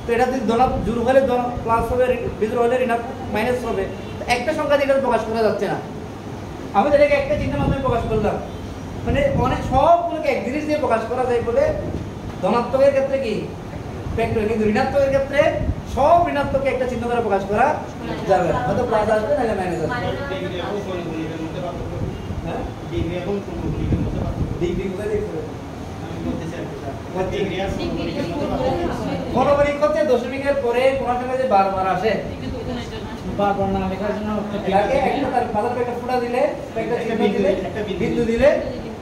তো এটা যদি জোড় হলে প্লাস হবে, বিজোড় হলে ঋণাত্মক মাইনাস হবে, তো একটা সংখ্যা দিয়ে এটা প্রকাশ করা যাচ্ছে না, আমি তো এটাকে একটা চিহ্নের মাধ্যমে প্রকাশ করলাম, মানে অনেক সবগুলোকে এক জিনিস দিয়ে প্রকাশ করা যায় বলে ধনাত্মকের ক্ষেত্রে কি ফ্যাক্টর, কিন্তু ঋণাত্মকের ক্ষেত্রে সব ঋণাত্মককে একটা চিহ্ন দ্বারা প্রকাশ করা যাবে না, হয়তো প্লাস আসবে নাহলে মাইনাস আসবে। হ্যাঁ ডিগ্রি কোথায় দেখতে হবে? মনোমানিক হচ্ছে দশমিকের পরে কোন সংখ্যা যে বারবার আসে, বারবার না লেখার জন্য এটাকে একটা তার মাথার একটা ফুটা দিলে, একটা চিহ্ন দিলে, বিন্দু দিলে,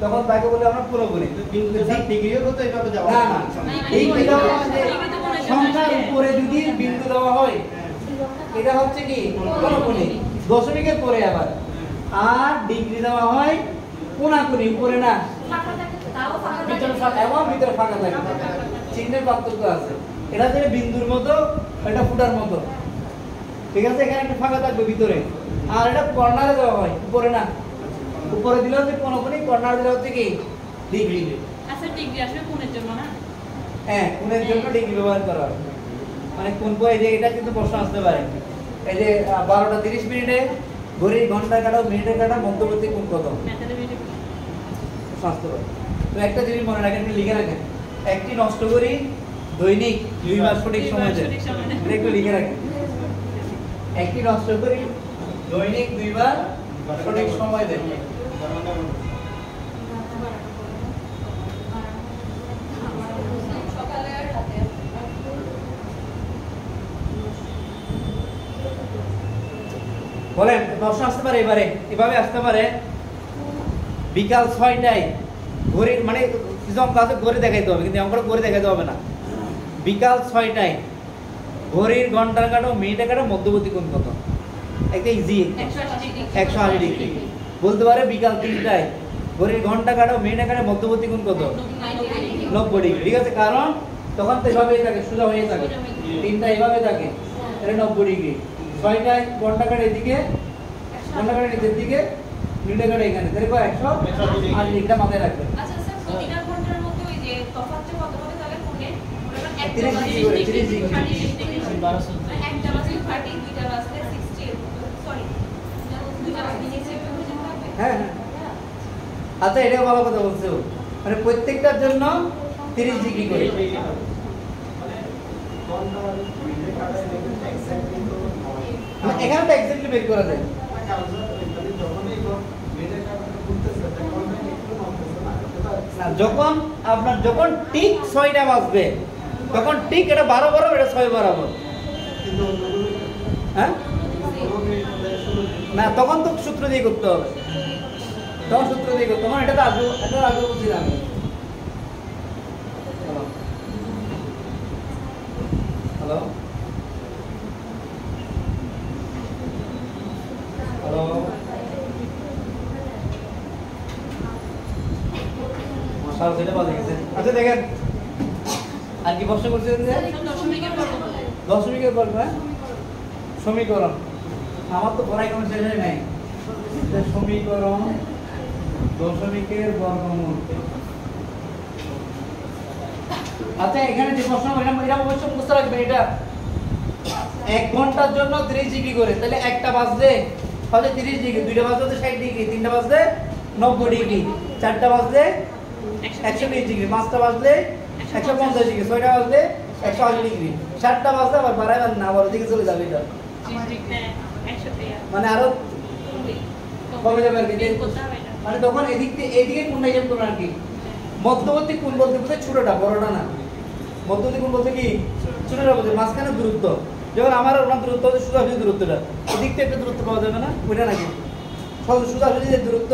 তখন তাকে বলে আমরা পুরোপুরি। ডিগ্রিও তো এইভাবে যাওয়া না না, ডিগ্রি দেওয়া হচ্ছে সংখ্যার উপরে যদি বিন্দু দেওয়া হয়, এটা হচ্ছে কি পুরোপুরি, দশমিকের পরে আবার, আর ডিগ্রি দেওয়া হয় কোনাকুনি, উপরে না, ভিতরে ফাঁকা এবং ভিতরে ফাঁকা থাকে, চিহ্নের পার্থক্য আছে, এটা হচ্ছে বিন্দুর মতো, এটা ফুটার মতো, ঠিক আছে, এখানে একটা ফাঁকা থাকবে ভিতরে, আর এটা কর্নারে দেওয়া হয়, উপরে না, উপরে দিলে হচ্ছে কোনাকুনি, কর্নারে দিলে হচ্ছে কি ডিগ্রি। আচ্ছা ডিগ্রি আসবে কোণের জন্য না? হ্যাঁ, কোণের জন্য ডিগ্রি ব্যবহার করা হয়, মানে কোন এই যে এটা কিন্তু প্রশ্ন আসতে পারে, এই যে 12টা 30 মিনিটে ঘড়ির ঘন্টা কাটা মিনিটের কাটা মধ্যবর্তী কোণ কত আসতে পারে। তো একটা জিনিস মনে রাখেন, লিখে রাখেন, একটি নষ্ট করি দৈনিক 2 বার সঠিক সময় দেয়, এটা একটু লিখে রাখেন, একটি নষ্ট করি দৈনিক 2 বার সঠিক সময় দেয়। বলেন প্রশ্ন আসতে পারে এবারে, এভাবে আসতে পারে, বিকাল 6টায় ঘড়ি, মানে যখন ক্লাসে ঘড়ি দেখাইতে হবে, কিন্তু আমরা ঘড়ি দেখাইতে হবে না, বিকাল 6টায় ঘড়ির ঘন্টার কাটো মিনিটের কাটো মধ্যবর্তী কোণ কত, একটা ইজি 180 ডিগ্রি। বলতে পারে বিকাল 3টায় ঘড়ির ঘন্টা কাটো মিনিটের কাটো মধ্যবর্তী কোণ কত, 90 ডিগ্রি, ঠিক আছে, কারণ তখন তো এভাবেই থাকে, সোজা হয়ে থাকে, 3টা এভাবে থাকে, এটা 90 ডিগ্রি, 6টায় ঘন্টা কাটো এদিকে, ঘন্টা কাটো নিচের দিকে, মিনিটের কাটো এখানে, তাহলে 180 ডিগ্রিটা মাথায় রাখবেন। আচ্ছা স্যার, প্রতিটা ঘন্টার মধ্যে ওই যে তফাৎটা কত হবে তাহলে কোণে? একটা 30 ডিগ্রি করে, 30 ডিগ্রি। 1200 একটা বাজে 30, দুইটা বাজে 60, সরি, দুইটা বাজে নিচে একটু হয়ে যাবে। হ্যাঁ হ্যাঁ, আচ্ছা এটাও ভালো কথা বলছো, মানে প্রত্যেকটার জন্য 30 ডিগ্রি করে, এখানে তো এক্স্যাক্টলি বের করা যায়, না যখন আপনার যখন ঠিক 6টা বাজবে, তখন ঠিক এটা 12 বরাবর, এটা 6 বরাবর, হ্যাঁ না, তখন তো সূত্র দিয়ে করতে হবে, তখন সূত্র দিয়ে করতে, তখন এটা তো আগে, এটা আগে বুঝছিলাম। হ্যালো হ্যালো, মশাল সেটা বাজে গেছে। আচ্ছা দেখেন, আর কি প্রশ্ন করছেন যে দশমিকের বর্গ, হ্যাঁ সমীকরণ, আমার তো পড়াই কোনো শেষ হয় নাই, সমীকরণ দশমিকের বর্গমূল। আচ্ছা এখানে যে প্রশ্ন, এটা অবশ্যই বুঝতে রাখবেন, এটা 1 ঘন্টার জন্য 30 ডিগ্রি করে, তাহলে একটা বাজলে তাহলে 30 ডিগ্রি, দুইটা বাজলে 60 ডিগ্রি, তিনটা বাজলে 90 ডিগ্রি, চারটা বাজলে 120 ডিগ্রি, পাঁচটা বাজলে 150 ডিগ্রি, ছয়টা বাজলে 180 ডিগ্রি, সাতটা বাজলে আবার বাড়াইবার না, আবার ওদিকে চলে যাবে এটা, মানে আরো কমে যাবে আর কি। বের করতে হবে না। মানে তখন এদিকে কোনটা হিসাব করবেন আর কি, মধ্যবর্তী কোণ বলতে বোঝায় ছোটটা, বড়টা না। মধ্যবর্তী কোণ বলতে কি ছোটটা বলতে মাঝখানে দূরত্ব। যেমন আমার ওনার দূরত্ব হচ্ছে সোজাসুজি দূরত্বটা, এদিক থেকে একটা দূরত্ব পাওয়া যাবে না, ওইটা নাকি সোজাসুজি যে দূরত্ব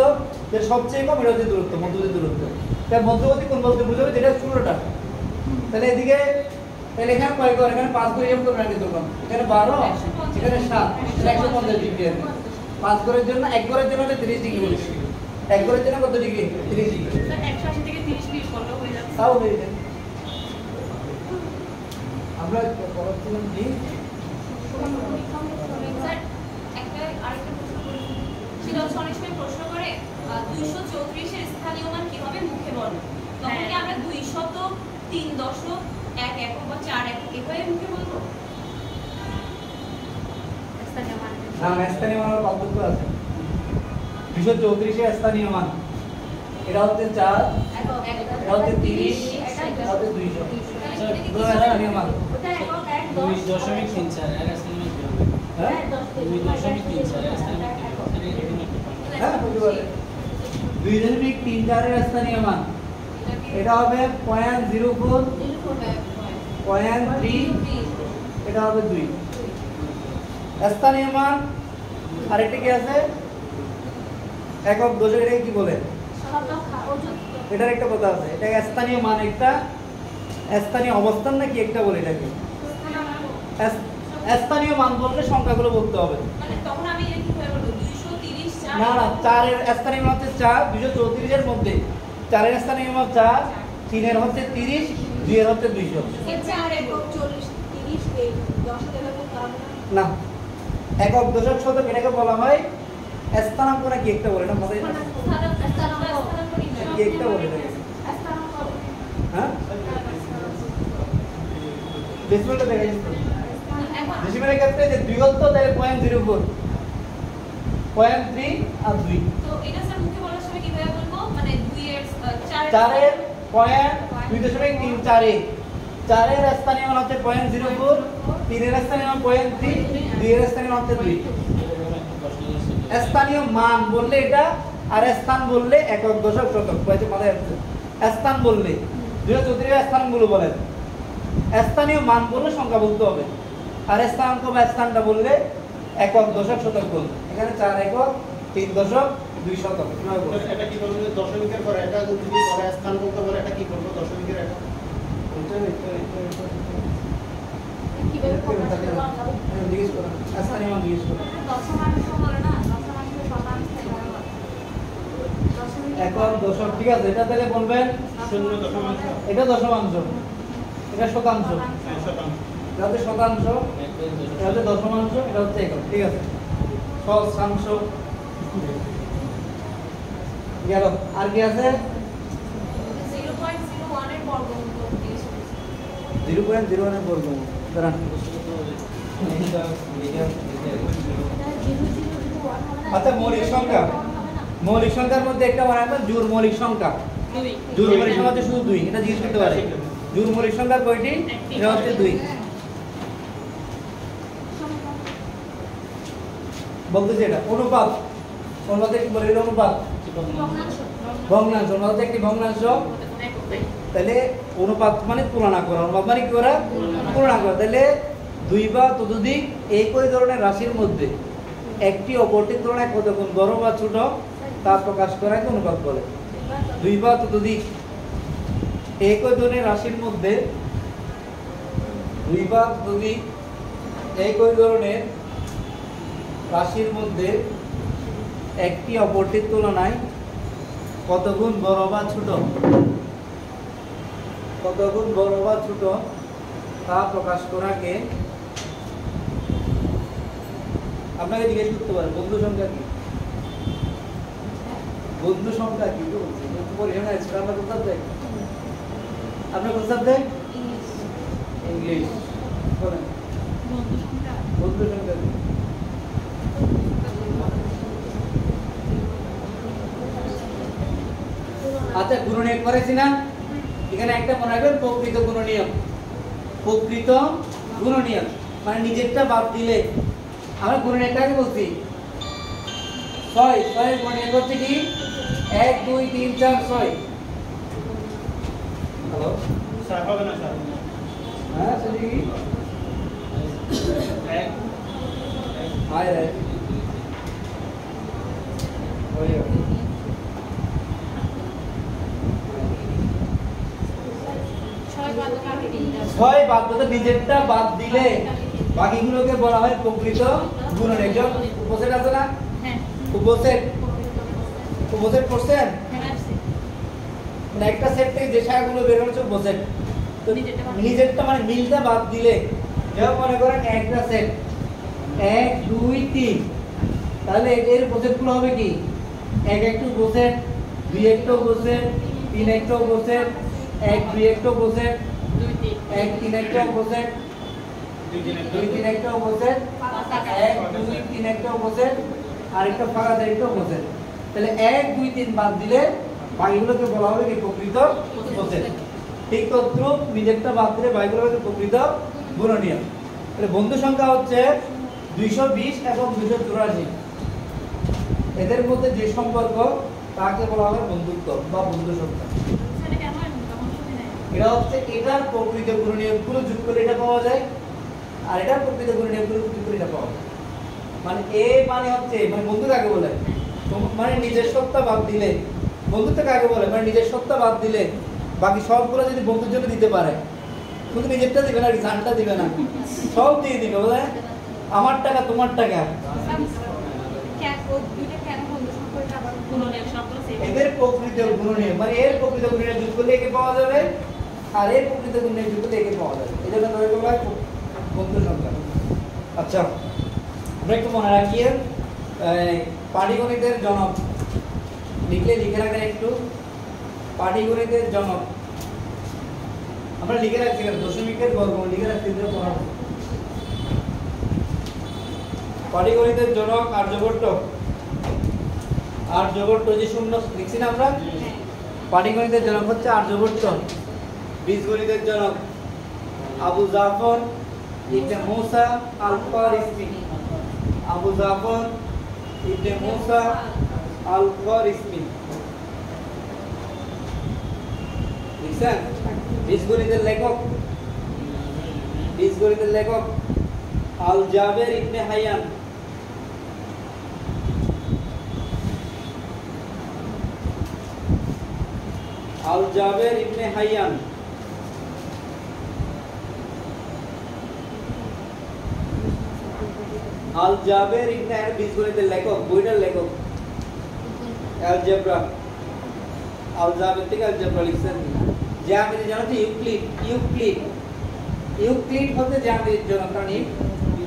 যে সবচেয়ে কম এটা হচ্ছে দূরত্ব, মধ্যবর্তী দূরত্ব। তাই মধ্যবর্তী কোণ বলতে বোঝাবে যেটা ছোটটা। তাহলে এদিকে তাহলে এখানে কয় করে, এখানে 5 করে হিসাব করবেন আগে তখন, এখানে 12 এখানে 7 150 ডিগ্রি আছে। 5 ঘরের জন্য 1 ঘরের জন্য 30 ডিগ্রি বলেছি, 1 ঘরের জন্য কত ডিগ্রি 30 ডিগ্রি, স্যার 180 থেকে 30 বিয়োগ করলে হয়ে যাচ্ছে। তাও হয়ে যায়। আমরা পড়াচ্ছিলাম কি স্যার একটা আরেকটা প্রশ্ন করি। সিরাজ অনেক সময় প্রশ্ন করে 234 এর স্থানীয় মান কি হবে মুখে বলো, তখন কি আমরা 203.1 একক বা 4 একক এভাবে মুখে বলবো? স্থানীয় মান। না, স্থানীয় মানের পার্থক্য আছে। 234 এর স্থানীয় মান এটা হচ্ছে 4, এটা হচ্ছে 30, এটা হচ্ছে 200। দুটো স্থানীয় মান। ওটা একক 1 2.34 এর স্থানীয় কি হবে? হ্যাঁ 2.34 এর স্থানীয় কি হবে? হ্যাঁ বুঝতে পারলে 2.34 এর স্থানীয় মান এটা হবে 0.04, 0.3, এটা হবে 2 স্থানীয় মান। আরেকটা কি আছে একক দশক, এটাকে কি বলে, এটার একটা কথা আছে, এটা স্থানীয় মান, একটা স্থানীয় অবস্থান নাকি একটা বলে এটাকে। স্থানীয় মান বললে সংখ্যাগুলো বলতে হবে। মানে তখন আমি এটা কিভাবে বলবো 230 4? না না, 4 এর স্থানীয় মান হচ্ছে 4, 234 এর মধ্যে 4 এর স্থানীয় মান 4, 3 এর হচ্ছে 30, 2 এর হচ্ছে 200। এর 4 একক 40 30 এই 10 এর উপর কারণ না, একক দশক শতক এটাকে বলা হয় স্থানাঙ্ক নাকি একটা বলে না, মাথায় কি একটা বলে এটাকে, হ্যাঁ ডেসিমেলটা দেখা যাচ্ছে। ডেসিমেলের ক্ষেত্রে যে দ্বিগুণ তো তাহলে 0.04, 0.3 আর 2। তো এটা স্যার মুখে বলার সময় কিভাবে বলবো, মানে 2 এর 4 এর 2.34 এ 4 এর স্থানীয় মান হচ্ছে 0.04, 3 এর স্থানীয় মান 0.3, 2 এর স্থানীয় মান হচ্ছে 2। স্থানীয় মান বললে এটা, আর স্থান বললে একক দশক শতক, হয়তো মাথায় আসছে। স্থান বললে 234 এর স্থানগুলো বলেন, স্থানীয় মান বললে সংখ্যা বলতে হবে, আর স্থানাঙ্ক বা স্থানটা বললে একক দশক শতক বলবে। এখানে 4 একক, 3 দশক, 2 শতক। কিভাবে বলবো? এটা কি বলবো যে দশমিকের পরে এটা যদি পরে স্থান বলতে বলে এটা কি করবো দশমিকের এটা জিজ্ঞেস করো, স্থানীয় মান জিজ্ঞেস করো। একক দশক, ঠিক আছে, এটা তাহলে বলবেন 0.0 এটা দশমাংশ, এটা শতাংশ, শতাংশ। এটা হচ্ছে শতাংশ, এটা হচ্ছে দশমাংশ, এটা হচ্ছে একক, ঠিক আছে। শতাংশ গেল, আর কি আছে 0.01 এর বর্গমূল করতে এসেছে। 0.01 এর বর্গমূল। দাঁড়ান, আচ্ছা মৌলিক সংখ্যা, মৌলিক সংখ্যার মধ্যে একটা বানাবেন জোড় মৌলিক সংখ্যা। 2 জোড় মৌলিক সংখ্যা হচ্ছে শুধু 2, এটা জিজ্ঞেস করতে পারে। জোড় মৌলিক সংখ্যা কয়টি? এটা হচ্ছে 2। বলতেছি এটা অনুপাত, অনুপাতে কি বলে, এটা অনুপাত ভগ্নাংশ, অনুপাত একটি ভগ্নাংশ। তাহলে অনুপাত মানে তুলনা করা, অনুপাত মানে কি করা, তুলনা করা। তাহলে 2 বা ততোধিক একই ধরনের রাশির মধ্যে একটি অপরটির তুলনায় কত গুণ বড় বা ছোট তা প্রকাশ করাকে অনুপাত বলে। 2 বা ততোধিক একই ধরনের রাশির মধ্যে 2 বা ততোধিক একই ধরনের রাশির মধ্যে একটি অপরটির তুলনায় কত গুণ বড় বা ছোট, কত গুণ বড় বা ছোট তা প্রকাশ করাকে আপনাকে জিজ্ঞেস করতে পারে বন্ধু সংখ্যা কি, বন্ধু সংখ্যা কি তো বলছি পরিমাণ আছে। আমরা কোন সাবজেক্ট, আপনার কোন সাবজেক্ট ইংলিশ, বলেন বন্ধু সংখ্যা কি। আচ্ছা গুণনীয়ক করেছি না, এখানে একটা মনে রাখবেন প্রকৃত গুণনীয়ক। প্রকৃত গুণনীয়ক মানে নিজেরটা বাদ দিলে, আমরা গুণনীয়কটাকে বলছি 6 6 গুণনীয়ক হচ্ছে কি 1 2 3 4 6 হ্যালো স্যার হবে না স্যার হ্যাঁ চলি কি এক আয় রে ওই 6 বাদ বাকি 3টা 6 বাদ দিলে নিজেরটা বাদ দিলে বাকিগুলোকে বলা হয় প্রকৃত গুণনীয়ক যেমন উপসেট আছে না হ্যাঁ উপসেট করছেন হ্যাঁ আছে মানে একটা সেট থেকে যে শাখাগুলো বের হচ্ছে উপসেট তো নিজেরটা বাদ নিজেরটা মানে মিলটা বাদ দিলে যেমন মনে করেন একটা সেট 1 2 3 তাহলে এর উপসেটগুলো হবে কি 1 একটু উপসেট 2 একটু উপসেট 3 একটু উপসেট 1 2 একটু উপসেট 2 3 1 3 একটু উপসেট 2 3 একটু উপসেট 1 2 3 একটু উপসেট আর একটা ফাঁকা দেয় একটু উপসেট তাহলে 1 2 3 বাদ দিলে বাকিগুলোকে বলা হবে কি প্রকৃত উপসেট ঠিক তদ্রূপ নিজেরটা বাদ দিলে বাকিগুলোকে প্রকৃত গুণনীয়ক তাহলে বন্ধু সংখ্যা হচ্ছে 220 এবং 284 এদের মধ্যে যে সম্পর্ক তাকে বলা হয় বন্ধুত্ব বা বন্ধু সংখ্যা সেটা কেন হয় তখন শুনি না এটা হচ্ছে এটার প্রকৃত গুণনীয়কগুলো যোগ করে এটা পাওয়া যায় আর এটার প্রকৃত গুণনীয়কগুলো যোগ করে এটা পাওয়া যায় মানে এ মানে হচ্ছে মানে বন্ধু কাকে বলে মানে নিজের সত্তা বাদ দিলে বন্ধুত্ব কাকে বলে মানে নিজের সত্তা বাদ দিলে বাকি সবগুলো যদি বন্ধুর জন্য দিতে পারে শুধু নিজেরটা দিবে না রিজাল্টটা দিবে না সব দিয়ে দিবে বলে আমার টাকা তোমার টাকা কেন ও দুইটা কেন বন্ধু সম্পর্কে আবার গুণনীয়ক সবগুলো সেম এদের প্রকৃত গুণনীয়ক মানে এর প্রকৃত গুণনীয়ক যোগ করলে একে পাওয়া যাবে আর এর প্রকৃত গুণনীয়ক যোগ করলে একে পাওয়া যাবে এই জন্য ধরে বলা হয় বন্ধু সংখ্যা আচ্ছা আমরা একটু মনে রাখি পাটিগণিতের জনক লিখলে লিখে রাখেন একটু পাটিগণিতের জনক আমরা লিখে রাখছি দশমিকের বর্গমূল লিখে রাখছি পড়াবো পাটিগণিতের জনক আর্যভট্ট আর্যভট্ট যে শূন্য লিখছি না আমরা পাটিগণিতের জনক হচ্ছে আর্যভট্ট বীজগণিতের জনক আবু জাফর ইবনে মুসা আল-খারিজমি আবু জাফর ইবনে মুসা আল-খারিজমি লিখছেন বীজগণিতের লেখক আল জাবের ইবনে হাইয়ান আল জাবের ইবনে হাইয়ান আল জাবের ইবনে হাইয়ান বীজগণিতের লেখক বইটার লেখক অ্যালজেব্রা আল জাবের থেকে অ্যালজেব্রা লিখছেন জ্যামিতি জানো তো ইউক্লিড হতে জ্যামিতির জনক কারণ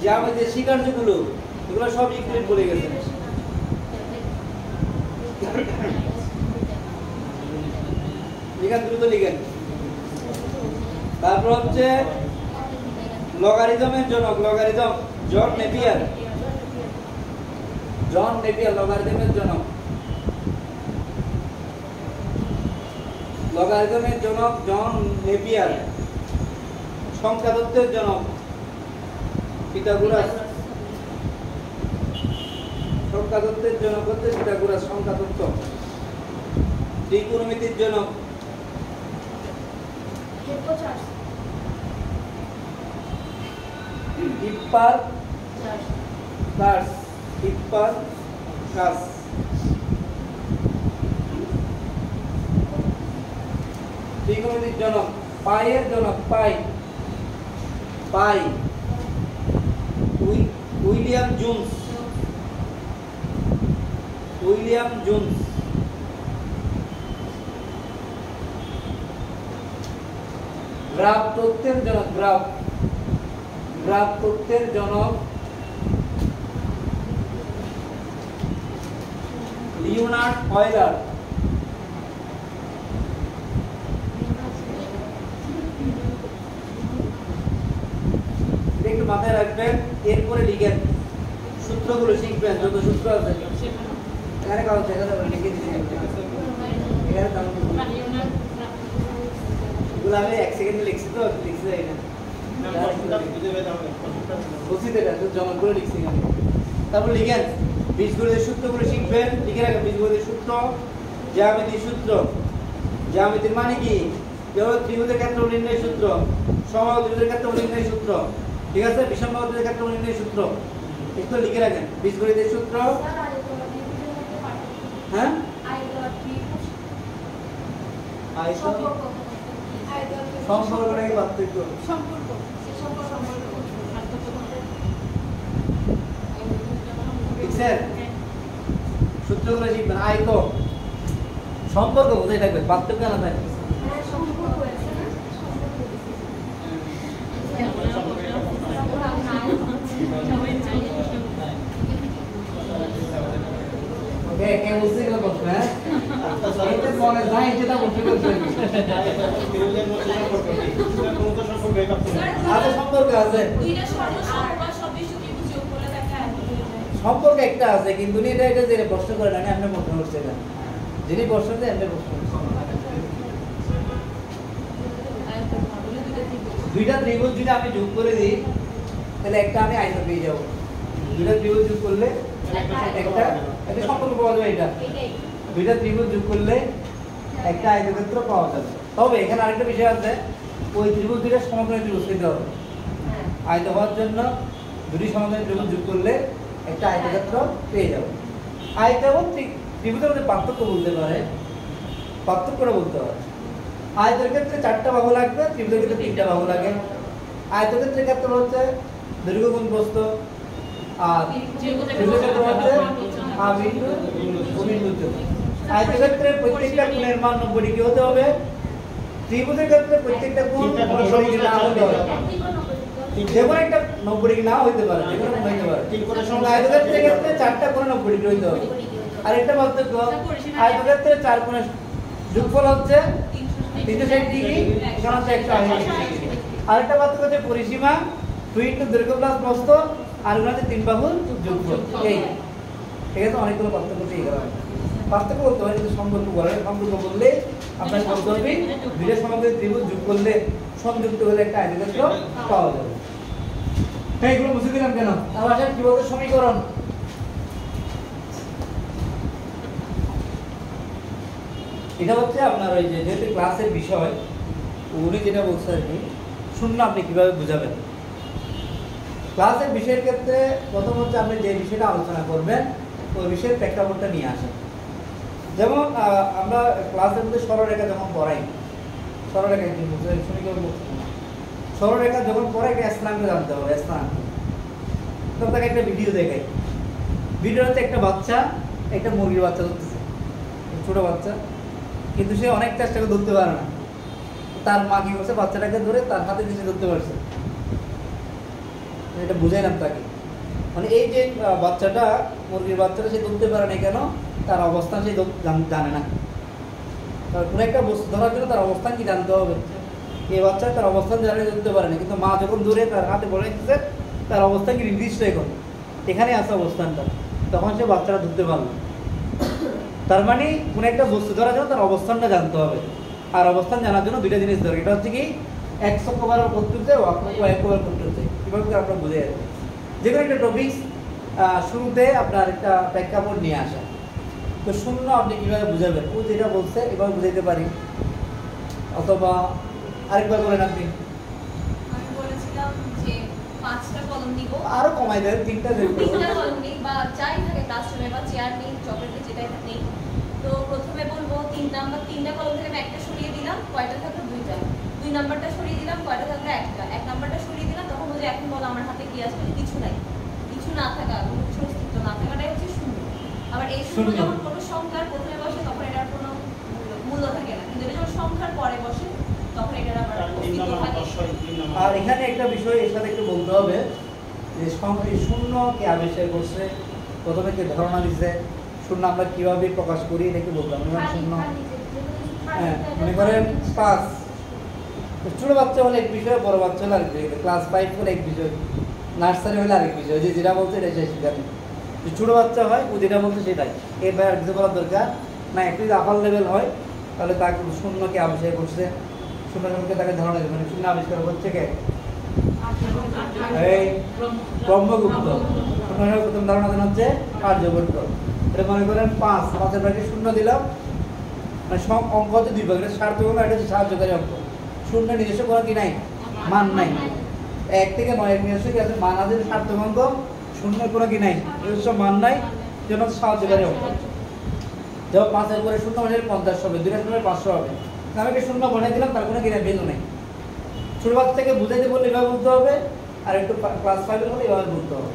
জ্যামিতির স্বীকার্যগুলো এগুলো সব ইউক্লিড বলে গেছেন লিখেন দ্রুত লিখেন তারপর হচ্ছে লগারিদমের জনক জন নেপিয়ার লগারিদমের জনক জন নেপিয়ার সংখ্যা তত্ত্বের জনক পিথাগোরাস সংখ্যা তত্ত্বের জনক হচ্ছে পিথাগোরাস সংখ্যা তত্ত্ব ত্রিকোণমিতির জনক হিপ্পারকাস ত্রিকোণমিতির জনক পাইয়ের জনক পাই উইলিয়াম জোন্স গ্রাফ তত্ত্বের জনক লিওনার্ড অয়লার একটু মাথায় রাখবেন এরপরে লিখেন সূত্রগুলো শিখবেন যত সূত্র আছে এখানে কাগজ দেখা যাবে লিখে দিচ্ছি এখানে কাগজ এগুলো আমি 1 সেকেন্ডে লিখছি তো লিখছি যাই না বুঝতে এটা জমা করে লিখছি তারপর লিখেন বীজগণিতের সূত্রগুলো শিখবেন, লিখে রাখবেন বীজগণিতের সূত্র, জ্যামিতির সূত্র। জ্যামিতির মানে কি? যেমন ত্রিভুজের ক্ষেত্রফল নির্ণয়ের সূত্র, সমবাহু ত্রিভুজের ক্ষেত্রফল নির্ণয়ের সূত্র, ঠিক আছে? বিষমবাহু ত্রিভুজের ক্ষেত্রফল নির্ণয়ের সূত্র, এগুলো লিখে রাখেন। বীজগণিতের সূত্র, হ্যাঁ সম্পর্ক নাকি পার্থক্য? ঠিক আছে, সূত্রগুলো শিখবেন। আয়ত সম্পর্ক বোঝাই থাকবে, পার্থক্য না থাকবে। ওকে, কে বুঝতে গেল প্রশ্ন? হ্যাঁ, এটা মনে নাই, যেটা বুঝতে গেছে। ত্রিভুজের মধ্যে সম্পর্ক নেই, কোনো তো সম্পর্ক এই পার্থক্য নেই। আছে, সম্পর্ক আছে, দুইটা সর্বসম্মত বা সদৃশ ত্রিভুজ যোগ করলে তাকে আয়ত হয়ে যায়। সম্পর্ক একটা আছে, কিন্তু এটা যে প্রশ্ন করে না, আমি প্রশ্ন করছি এটা, যিনি প্রশ্ন দেয় আমি প্রশ্ন করছি। আয়ত বলে দুইটা ত্রিভুজ। দুইটা ত্রিভুজ যদি আমি যোগ করে দিই, তাহলে একটা আমি আয়ত পেয়ে যাবো। দুইটা ত্রিভুজ যোগ করলে একটা সম্পর্ক পাওয়া যাবে। এটা দুইটা ত্রিভুজ যোগ করলে একটা আয়তক্ষেত্র পাওয়া যাবে। তবে এখানে আরেকটা বিষয় আছে, ওই ত্রিভুজ দুইটা সমকোণী ত্রিভুজ পেতে হবে। আয়ত হওয়ার জন্য দুটি সমকোণী ত্রিভুজ যোগ করলে একটা আয়তক্ষেত্র পেয়ে যাবে। আয়ত এবং ত্রিভুজের মধ্যে পার্থক্য বলতে পারে, পার্থক্যটা বলতে পারে। আয়তের ক্ষেত্রে 4টা বাহু লাগবে, ত্রিভুজের ক্ষেত্রে 3টা বাহু লাগে। আয়তক্ষেত্রের ক্ষেত্রে হচ্ছে দৈর্ঘ্য গুণ প্রস্থ, আর ত্রিভুজের ক্ষেত্রে হচ্ছে আয়তক্ষেত্রের প্রত্যেকটা কোণের মান 90 ডিগ্রি হতে হবে। ত্রিভুজের ক্ষেত্রে প্রত্যেকটা কোণ 90 ডিগ্রি না হতে হবে। যেমন একটা 90 ডিগ্রি না হইতে পারে, যেকোনো কোণ হইতে পারে। আয়তক্ষেত্রের ক্ষেত্রে 4টা কোণ 90 ডিগ্রি হইতে হবে। আর একটা পার্থক্য, আয়তক্ষেত্রে 4 কোণের যোগফল হচ্ছে 360 ডিগ্রি, এখানে হচ্ছে 180 ডিগ্রি। আরেকটা পার্থক্য হচ্ছে পরিসীমা 2 ইনটু দৈর্ঘ্য প্লাস প্রস্থ, আর এগুলো হচ্ছে 3 বাহুর যোগফল। এই ঠিক আছে, অনেকগুলো পার্থক্য পেয়ে গেলাম। পার্থক্য বলতে হয়, কিন্তু সম্পর্ক বলে, সম্পর্ক বললে আপনার বলতে হবে দুইটা সমকোণী ত্রিভুজ যোগ করলে সংযুক্ত হলে একটা আয়তক্ষেত্র পাওয়া যাবে। হ্যাঁ, এগুলো বুঝে দিলাম কেন? আবার আসেন কি বলতে, সমীকরণ। এটা হচ্ছে আপনার ওই যে যেহেতু ক্লাসের বিষয়, উনি যেটা বলছে আর কি, শূন্য আপনি কিভাবে বুঝাবেন। ক্লাসের বিষয়ের ক্ষেত্রে প্রথম হচ্ছে আপনি যে বিষয়টা আলোচনা করবেন ওই বিষয়ের প্রেক্ষাপটটা নিয়ে আসেন। যেমন আমরা ক্লাসের মধ্যে সরলরেখা যখন পড়াই, সরলরেখা কি বুঝতে, সমীকরণ বলছি না, সরলরেখা যখন পড়াই একটা স্থানাঙ্ক জানতে হবে, স্থানাঙ্ক। তখন তাকে একটা ভিডিও দেখাই, ভিডিওতে একটা বাচ্চা একটা মুরগির বাচ্চা ধরতেছে, ছোট বাচ্চা, কিন্তু সে অনেক চেষ্টা করে ধরতে পারে না। তার মা কি করছে, বাচ্চাটাকে ধরে তার হাতে দিয়ে ধরতে পারছে। এটা বুঝাইলাম তাকে, মানে এই যে বাচ্চাটা, মুরগির বাচ্চাটা সে ধরতে পারে না কেন, তার অবস্থান সে জানে না। তার কোনো একটা বস্তু ধরার জন্য তার অবস্থান কি জানতে হবে। এই বাচ্চা তার অবস্থান জানে, ধরতে পারে না, কিন্তু মা যখন ধরে তার হাতে বলে দিচ্ছে তার অবস্থান কি নির্দিষ্ট, এখন এখানে আছে অবস্থানটা, তখন সে বাচ্চাটা ধরতে পারলো। তার মানে কোনো একটা বস্তু ধরার জন্য তার অবস্থানটা জানতে হবে। আর অবস্থান জানার জন্য দুইটা জিনিস দরকার, এটা হচ্ছে কি এক্স অক্ষ বরাবর করতে ও ওয়াই অক্ষ বরাবর করতে। কিভাবে আপনার বুঝে যাবে, যে কোনো একটা টপিক শুরুতে আপনার একটা প্রেক্ষাপট নিয়ে আসা। তো শূন্য আপনি কিভাবে বুঝাবেন, ও যেটা বলছে এভাবে বুঝাইতে পারি, অথবা আরেকবার বলেন আপনি। আমি বলেছিলাম যে 5টা কলম নিব, আরো কমাই দেন, 3টা দেন। 3টা কলম নিই বা যাই থাকে ক্লাসরুমে, বা চেয়ার নেই, চকলেটে যেটাই নেই। তো প্রথমে বলবো 3টা কলম থেকে আমি একটা সরিয়ে দিলাম, কয়টা থাকলো 2টা। 2 নাম্বারটা সরিয়ে দিলাম, কয়টা থাকলো 1টা। 1 নাম্বারটা সরিয়ে দিলাম, তখন বলছে এখন বলো আমার হাতে কি আছে, কিছু নাই। কিছু না থাকা, কোনো কিছু অস্তিত্ব না থাকাটাই হচ্ছে শূন্য। আবার এই শূন্য যখন কোনো সংখ্যার প্রথমে বসে তখন এটার কোনো মূল্য থাকে না, কিন্তু এটা যখন সংখ্যার পরে বসে তখন এটার আবার অস্তিত্ব থাকে। আর এখানে একটা বিষয় এর সাথে একটু বলতে হবে যে এই শূন্য কে আবিষ্কার করছে, প্রথমে কে ধারণা দিচ্ছে, শূন্য আমরা কিভাবে প্রকাশ করি এটা কি বললাম। শূন্য, হ্যাঁ, মনে করেন 5, ছোট বাচ্চা হলে এক বিষয়, বড় বাচ্চা হলে আরেক বিষয়, ক্লাস 5 হলে এক বিষয়, নার্সারি হলে আরেক বিষয়, যে যেটা বলছে এটা সে জানে। যে ছোট বাচ্চা হয় ও যেটা বলছে সেটাই, এর আর কিছু করার দরকার না। একটু যদি আপার লেভেল হয় তাহলে তাকে শূন্যকে আবিষ্কার করছে, শূন্য সম্পর্কে তাকে ধারণা দেবে, মানে শূন্য আবিষ্কার করছে কে, এই ব্রহ্মগুপ্ত প্রথম ধারণা দেন হচ্ছে আর্যভট্ট। এটা মনে করেন 5 5-এর ব্র্যাকেট 0 দিলাম, মানে সব অঙ্ক হচ্ছে 2 ভাগ, এটা সার্থক অঙ্ক, এটা হচ্ছে সাহায্যকারী অঙ্ক। শূন্য নিজস্ব কোনো কি নাই, মান নাই। 1 থেকে 9 এর নিজস্ব কি আছে, মান আছে, সার্থক অঙ্ক, শূন্য কোনো কি নাই, নিজস্ব মান নাই, জন্য সাহায্যকারী অঙ্ক। যখন 5-এর পরে 0 মানে 50 হবে, 2 এর পরে 500 হবে। আমি কি 0 বানিয়ে দিলাম, তার কোনো কি নাই, ভ্যালু নাই। ছোট বাচ্চা থেকে বুঝাইতে বললে এভাবে বলতে হবে, আর একটু ক্লাস 5 এর হলে এভাবে বলতে হবে।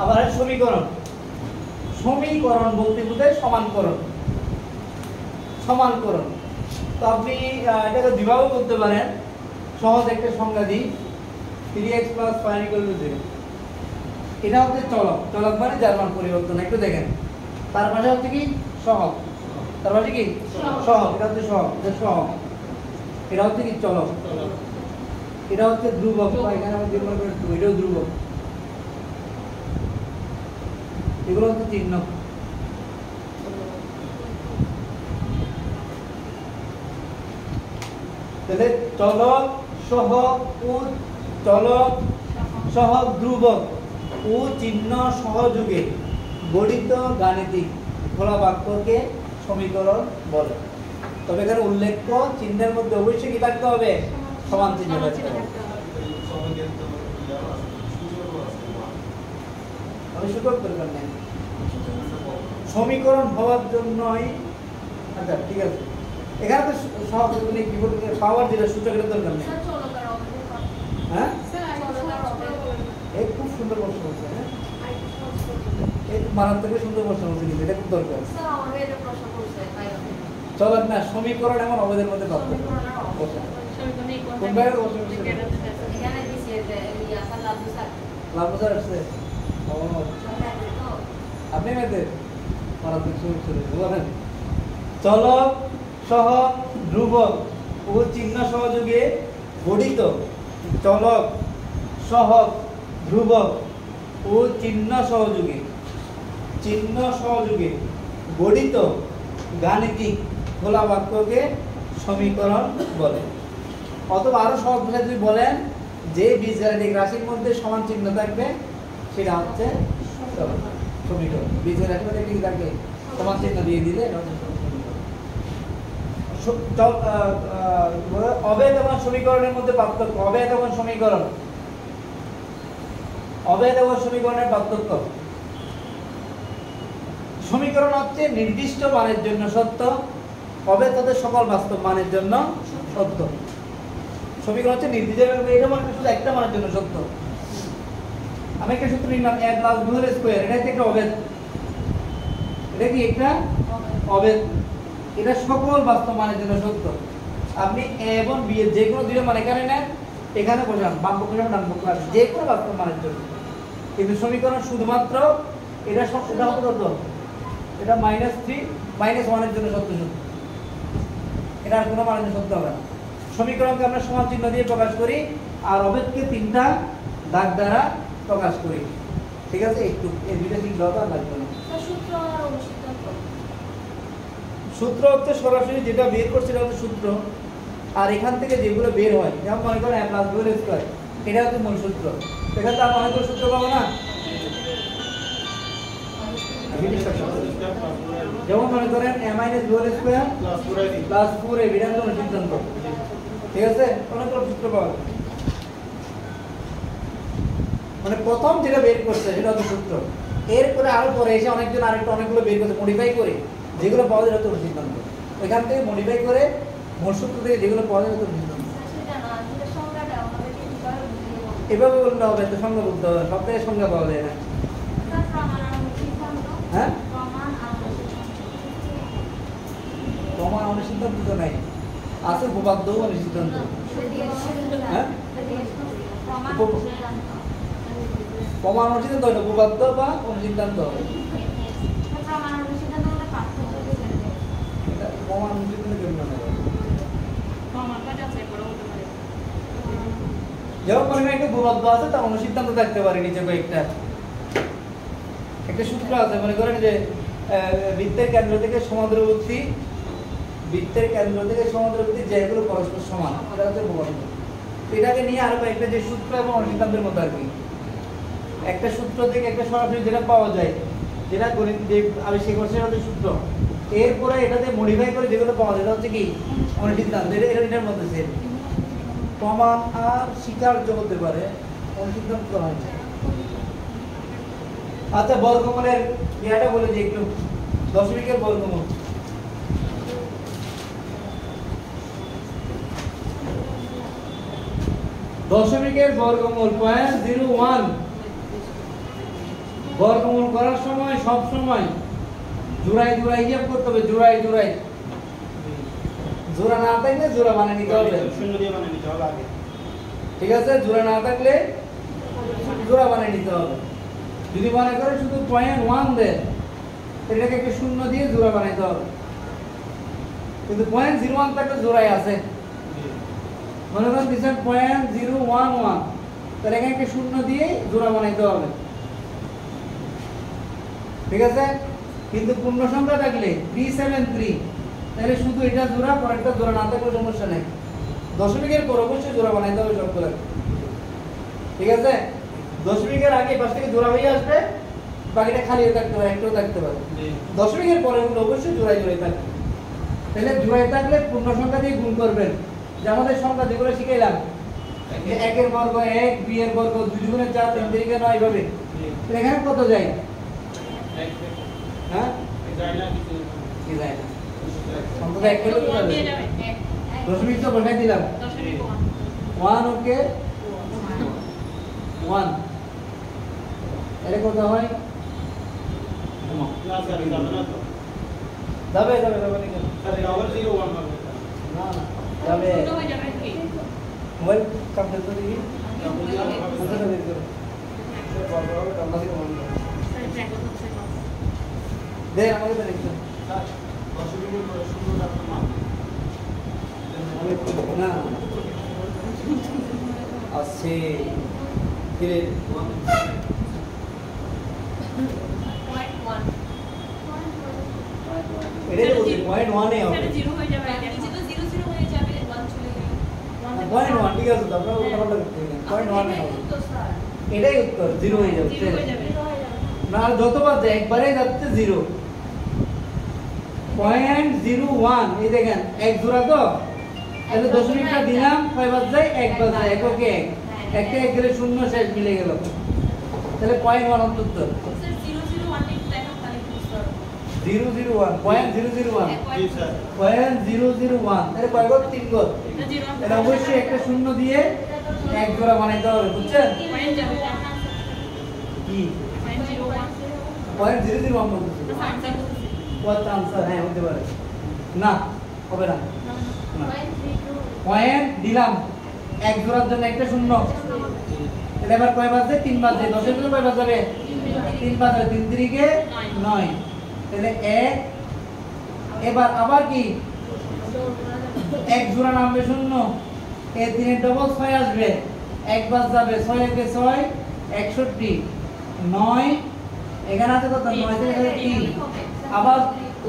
আবার সমীকরণ, সমীকরণ বলতে বোঝায় সমানকরণ, সমানকরণ। তো আপনি এটাকে দুইভাবে করতে পারেন। সহজ একটা সংজ্ঞা দিই, 3x + 5 = 0। এটা হচ্ছে চলক, চলক মানে যার মান পরিবর্তন। একটু দেখেন, তার পাশে হচ্ছে কি সহগ, তার পাশে কি সহগ, এটা হচ্ছে সহগ, এটা সহগ, এটা হচ্ছে কি চলক, এটা হচ্ছে ধ্রুবক, এখানে আমরা যেগুলো করে এটাও ধ্রুবক, এগুলো হচ্ছে চিহ্ন। তাহলে চলক, সহগ ও চলক, সহগ, ধ্রুবক ও চিহ্ন সহযোগে গঠিত গাণিতিক খোলা বাক্যকে সমীকরণ বলে। তবে এখানে উল্লেখ্য চিহ্নের মধ্যে অবশ্যই কি থাকতে হবে, সমান চিহ্ন থাকতে হবে। সূচক দরকার নেই, সমীকরণ হওয়ার জন্যই। আচ্ছা ঠিক আছে, এখানে তো সহযোগী কি বলতে পাওয়ার যেটা সূচকের দরকার নেই। হ্যাঁ, এই খুব সুন্দর প্রশ্ন হচ্ছে, হ্যাঁ এই মারাত্মক সুন্দর প্রশ্ন হচ্ছে, কিন্তু এটা খুব দরকার। চলক না সমীকরণ এমন অবেদের মধ্যে পার্থক্য কোনটা লাভদার আছে। আপনি মেয়েদের মারাত্মক বলেন, চলক, সহগ, ধ্রুবক ও চিহ্ন সহযোগে গঠিত, চলক, সহগ, ধ্রুবক ও চিহ্ন সহযোগে, চিহ্ন সহযোগে গঠিত গাণিতিক খোলা বাক্যকে সমীকরণ বলে। অথবা আরো সহজ ভাষায় যদি বলেন, যে বীজগাণিতিক রাশির মধ্যে সমান চিহ্ন থাকবে সেটা হচ্ছে সমীকরণ। বীজের রাশির মধ্যে কি থাকবে, সমান চিহ্ন দিয়ে দিলে এটা হচ্ছে অভেদ এবং সমীকরণের মধ্যে পার্থক্য। অভেদ এবং সমীকরণ, অভেদ এবং সমীকরণের পার্থক্য। সমীকরণ হচ্ছে নির্দিষ্ট মানের জন্য সত্য, অভেদ হচ্ছে সকল বাস্তব মানের জন্য সত্য। সমীকরণ হচ্ছে নির্দিষ্ট, এটা মানে শুধু একটা মানের জন্য সত্য। আমি একটা সূত্র নিলাম a + b হোল স্কয়ার, এটা হচ্ছে একটা অভেদ, এটা কি একটা অভেদ, এটা সকল বাস্তব মানের জন্য সত্য। আপনি a এবং b এর যে কোনো দুটো মান এখানে নেন, এখানে বসান, বাম পক্ষে ডান পক্ষে আসবে, যে কোনো বাস্তব মানের জন্য। কিন্তু সমীকরণ শুধুমাত্র এটা এটা হবে কত, এটা -3 -1 এর জন্য সত্য সত্য, এটা আর কোনো মানের জন্য সত্য হবে না। সমীকরণকে আমরা সমান চিহ্ন দিয়ে প্রকাশ করি, আর অভেদকে 3টা দাগ দ্বারা প্রকাশ করি। ঠিক আছে, একটু এই দুইটা চিহ্ন দরকার লাগবে না। সূত্র হচ্ছে সরাসরি যেটা বের করছে এটা হচ্ছে সূত্র, আর এখান থেকে যেগুলো বের হয়, যেমন মনে করেন a + b হোল স্কয়ার, এটা হচ্ছে মূল সূত্র। এখানে তো আমরা অনেকগুলো সূত্র পাবো না, যেমন মনে করেন a - b whole square + 4ab এটা হচ্ছে সিদ্ধান্ত। ঠিক আছে, অনেকগুলো সূত্র পাওয়া যায়, মানে প্রথম যেটা বের করছে সেটা হচ্ছে সূত্র। এরপরে আরো পরে এসে অনেকজন অনেকগুলো বের করছে মডিফাই করে, যেগুলো পাওয়া যায় হচ্ছে সিদ্ধান্ত। এখান থেকে মডিফাই করে মূল সূত্র থেকে যেগুলো পাওয়া যায় হচ্ছে সিদ্ধান্ত। এভাবে বললে হবে, তো সংজ্ঞা বলতে হবে, সব থেকে সংজ্ঞা পাওয়া যায় না। হ্যাঁ, প্রমাণ অনুসিদ্ধান্ত তো নাই, আছে উপপাদ্য অনুসিদ্ধান্ত। হ্যাঁ, প্রমাণ অনুসিদ্ধান্ত হয় না, উপপাদ্য বা অনুসিদ্ধান্ত হবে। প্রমাণ অনুসিদ্ধান্ত কেমন হবে, যেমন মনে করেন একটা উপপাদ্য আছে, তার অনুসিদ্ধান্ত থাকতে পারে নিচে কয়েকটা। একটা সূত্র আছে, মনে করেন যে বৃত্তের কেন্দ্র থেকে সমুদ্রবর্তী, বৃত্তের কেন্দ্র থেকে সমুদ্রবর্তী যেগুলো পরস্পর সমান, এটা হচ্ছে উপপাদ্য। এটাকে নিয়ে আরো একটা যে সূত্র এবং অনুসিদ্ধান্তের মতো আর কি, একটা সূত্র থেকে একটা সরাসরি যেটা পাওয়া যায়, যেটা গণিত যে আবিষ্কার করছে সেটা হচ্ছে সূত্র, এরপরে এটাতে মডিফাই করে যেগুলো পাওয়া যায় এটা হচ্ছে কি অনুসিদ্ধান্ত। এটার মধ্যে সেম প্রমাণ আর স্বীকার্য হতে পারে, অনুসিদ্ধান্ত করা হয়েছে। আচ্ছা বর্গমূলের ইহাটা বলে যে একটু দশমিকের বর্গমূল। দশমিকের বর্গমূল 0.01 বর্গমূল করার সময় সব সময় জোড়ায় জোড়ায় হিসাব করতে হবে, জোড়ায় জোড়ায়। জোড়া না থাকলে জোড়া বানিয়ে নিতে হবে, শূন্য দিয়ে বানিয়ে নিতে হবে আগে। ঠিক আছে? জোড়া না থাকলে জোড়া বানিয়ে নিতে হবে। যদি মনে করে শুধু 0.1 দেয় এটাকে একটা শূন্য দিয়ে জোড়া বানাইতে হবে, কিন্তু 0.01 থাকলে জোড়ায় আছে। মনে করেন দিচ্ছেন 0.011, তাহলে এখানে একটা শূন্য দিয়ে জোড়া বানাইতে হবে, ঠিক আছে? কিন্তু পূর্ণ সংখ্যা থাকলে 373 তাহলে শুধু এটা জোড়া, পরেরটা জোড়া না থাকলে সমস্যা নেই। দশমিকের পর অবশ্যই জোড়া বানাইতে হবে সবগুলো, ঠিক আছে? দশমিকের আগে পাশ থেকে জোড়া হয়ে আসবে, বাকিটা খালি থাকতে পারে, একটাও থাকতে পারে। দশমিকের পরে গুলো অবশ্যই জোড়ায় জোড়ায় থাকবে। তাহলে জোড়ায় থাকলে পূর্ণ সংখ্যা দিয়ে গুণ করবেন, যে আমাদের সংখ্যা যেগুলো শিখাইলাম, যে 1 এর বর্গ 1, 2 এর বর্গ 2 গুণে 4, 3 থেকে 9 এইভাবে। তাহলে এখানে কত যায়? হ্যাঁ যায় না কিছু কি যায় না, অন্তত 1 কিলো ওয়ান দিয়ে যাবে। যাবে দশমিক তো বসাই দিলাম, দশমিক 1 ওকে 1 এর কত হয়? না স্যার যাবে না তো। যাবে যাবে যাবে না কেন? স্যার 001 হবে। না না যাবে। ছোট হয়ে যাবে কি মোবাইল কাম করতে দিই, কোথায় বের করো দে আমাকে তো লিখতে স্যার দশমিকের পরে শূন্যটা মান। না আছে কিরে 0.1 এটাই তো বলছি 0.1 এ হবে, এটা জিরো হয়ে যাবে নিচে তো 0 হয়ে যাবে 1 চলে গেল 0.1 ঠিক আছে তো আপনারা ওটা করতে হবে 0.1 এ হবে, তো স্যার এটাই উত্তর 0 হয়ে যাবে। জিরো হয়ে যাবে না আর যতবার যায় একবারেই যাচ্ছে 0। 0.01 এই দেখেন এক জোড়া তো, তাহলে দশমিকটা দিলাম কয়বার যায়? একবার যায়, এককে এক, একটা এক গেলে শূন্য শেষ মিলে গেল, তাহলে 0.1 অন্তত স্যার 001 একটু দেখা খালি স্যার 001 0.001 জি স্যার 0.001 তাহলে কয় গো? 3 গো। এটা জিরো তাহলে অবশ্যই একটা শূন্য দিয়ে এক জোড়া বানাইতে হবে, বুঝছেন? পয়েন্ট যাবে কি 0.01 0.001 বলতেছি, সামথিং what answer? হ্যাঁ হতে পারে না, হবে না, না। পয়েন্ট দিলাম এক জোড়ার জন্য একটা শূন্য, এটা এবার কয় বাজে? 3 বাজে। 10 এর জন্য কয় বাজে যাবে? 3 বাজে, 3 3 9, তাহলে 1 এবার আবার কি এক জোড়া নামবে শূন্য, এই 3 এর ডবল 6 আসবে, এক বাজ যাবে, 6 একে 6 61 9 এখানে আছে কত? 9 থেকে 3 আবার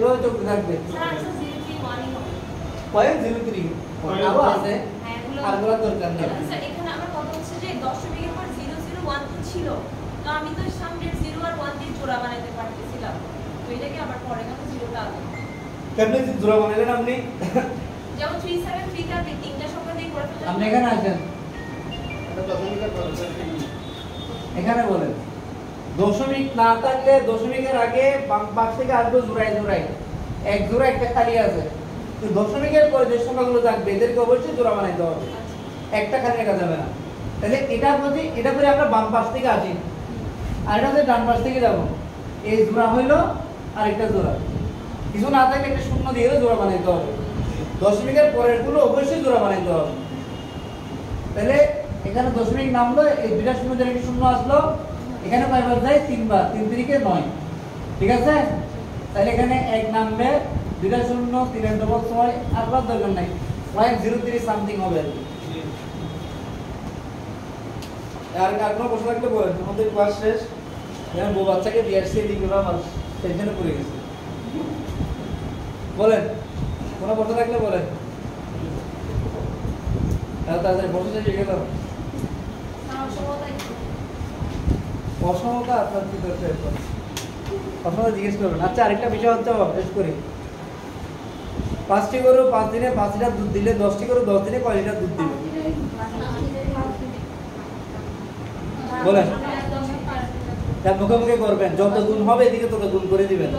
রোজ চলতে থাকবে স্যার আনসার 031 হবে 0.03 আরো আছে, হ্যাঁ আর বলার দরকার নেই। স্যার এখানে আমার কথা হচ্ছে যে দশমিকের পর 001 তো ছিল, তো আমি তো সামনের 0 আর 1 দিয়ে জোড়া বানাতে পারতেছিলাম, তো এটাকে আবার পরে কেন জিরোটা আগে? কেমনে জোড়া বানালেন আপনি? যেমন 373 টা তিনটা সংখ্যা দিয়ে করে ফেললাম। আপনি এখানে আসেন, এটা দশমিকের পরে স্যার এখানে বলেন দশমিক না থাকলে দশমিকের আগে বাম পাশ থেকে আসবে জোড়ায় জোড়ায়, এক জোড়া একটা খালি আছে, তো দশমিকের পরে যে সংখ্যাগুলো থাকবে এদেরকে অবশ্যই জোড়া বানাইতে হবে, একটা খালি রাখা যাবে না। তাহলে এটা করে আমরা বাম পাশ থেকে আসি, আর এটা হচ্ছে ডান পাশ থেকে যাব, এই জোড়া হইলো আর একটা জোড়া, কিছু না থাকলে একটা শূন্য দিয়ে জোড়া বানাইতে হবে, দশমিকের পরের গুলো অবশ্যই জোড়া বানাইতে হবে। তাহলে এখানে দশমিক নামলো, এই দুইটা শূন্য দিয়ে একটা শূন্য আসলো, এখানে কয়বার যায়? 3 বার, 3 3 9, ঠিক আছে? তাহলে এখানে এক নামবে, দুইটা শূন্য, 3 এর ডবল 6, আর বার দরকার নাই, 0.03 সামথিং হবে আর কি। আর কোনো প্রশ্ন থাকলে বলেন, আমাদের ক্লাস শেষ, যেমন বউ বাচ্চাকে দিয়ে আসছে এদিকে আমার টেনশনে পড়ে গেছে, বলেন কোনো প্রশ্ন থাকলে বলেন। তাদের বসে গেল অসমতা আপনার কি করতে অসমতা জিজ্ঞেস করবেন। আচ্ছা আরেকটা বিষয় হচ্ছে শেষ করি, 5টি গরু 5 দিনে 5 লিটার দুধ দিলে 10টি গরু 10 দিনে কয় লিটার দুধ দিবে বলেন? তার মুখে করবেন, যত গুণ হবে এদিকে তত গুণ করে দিবেন।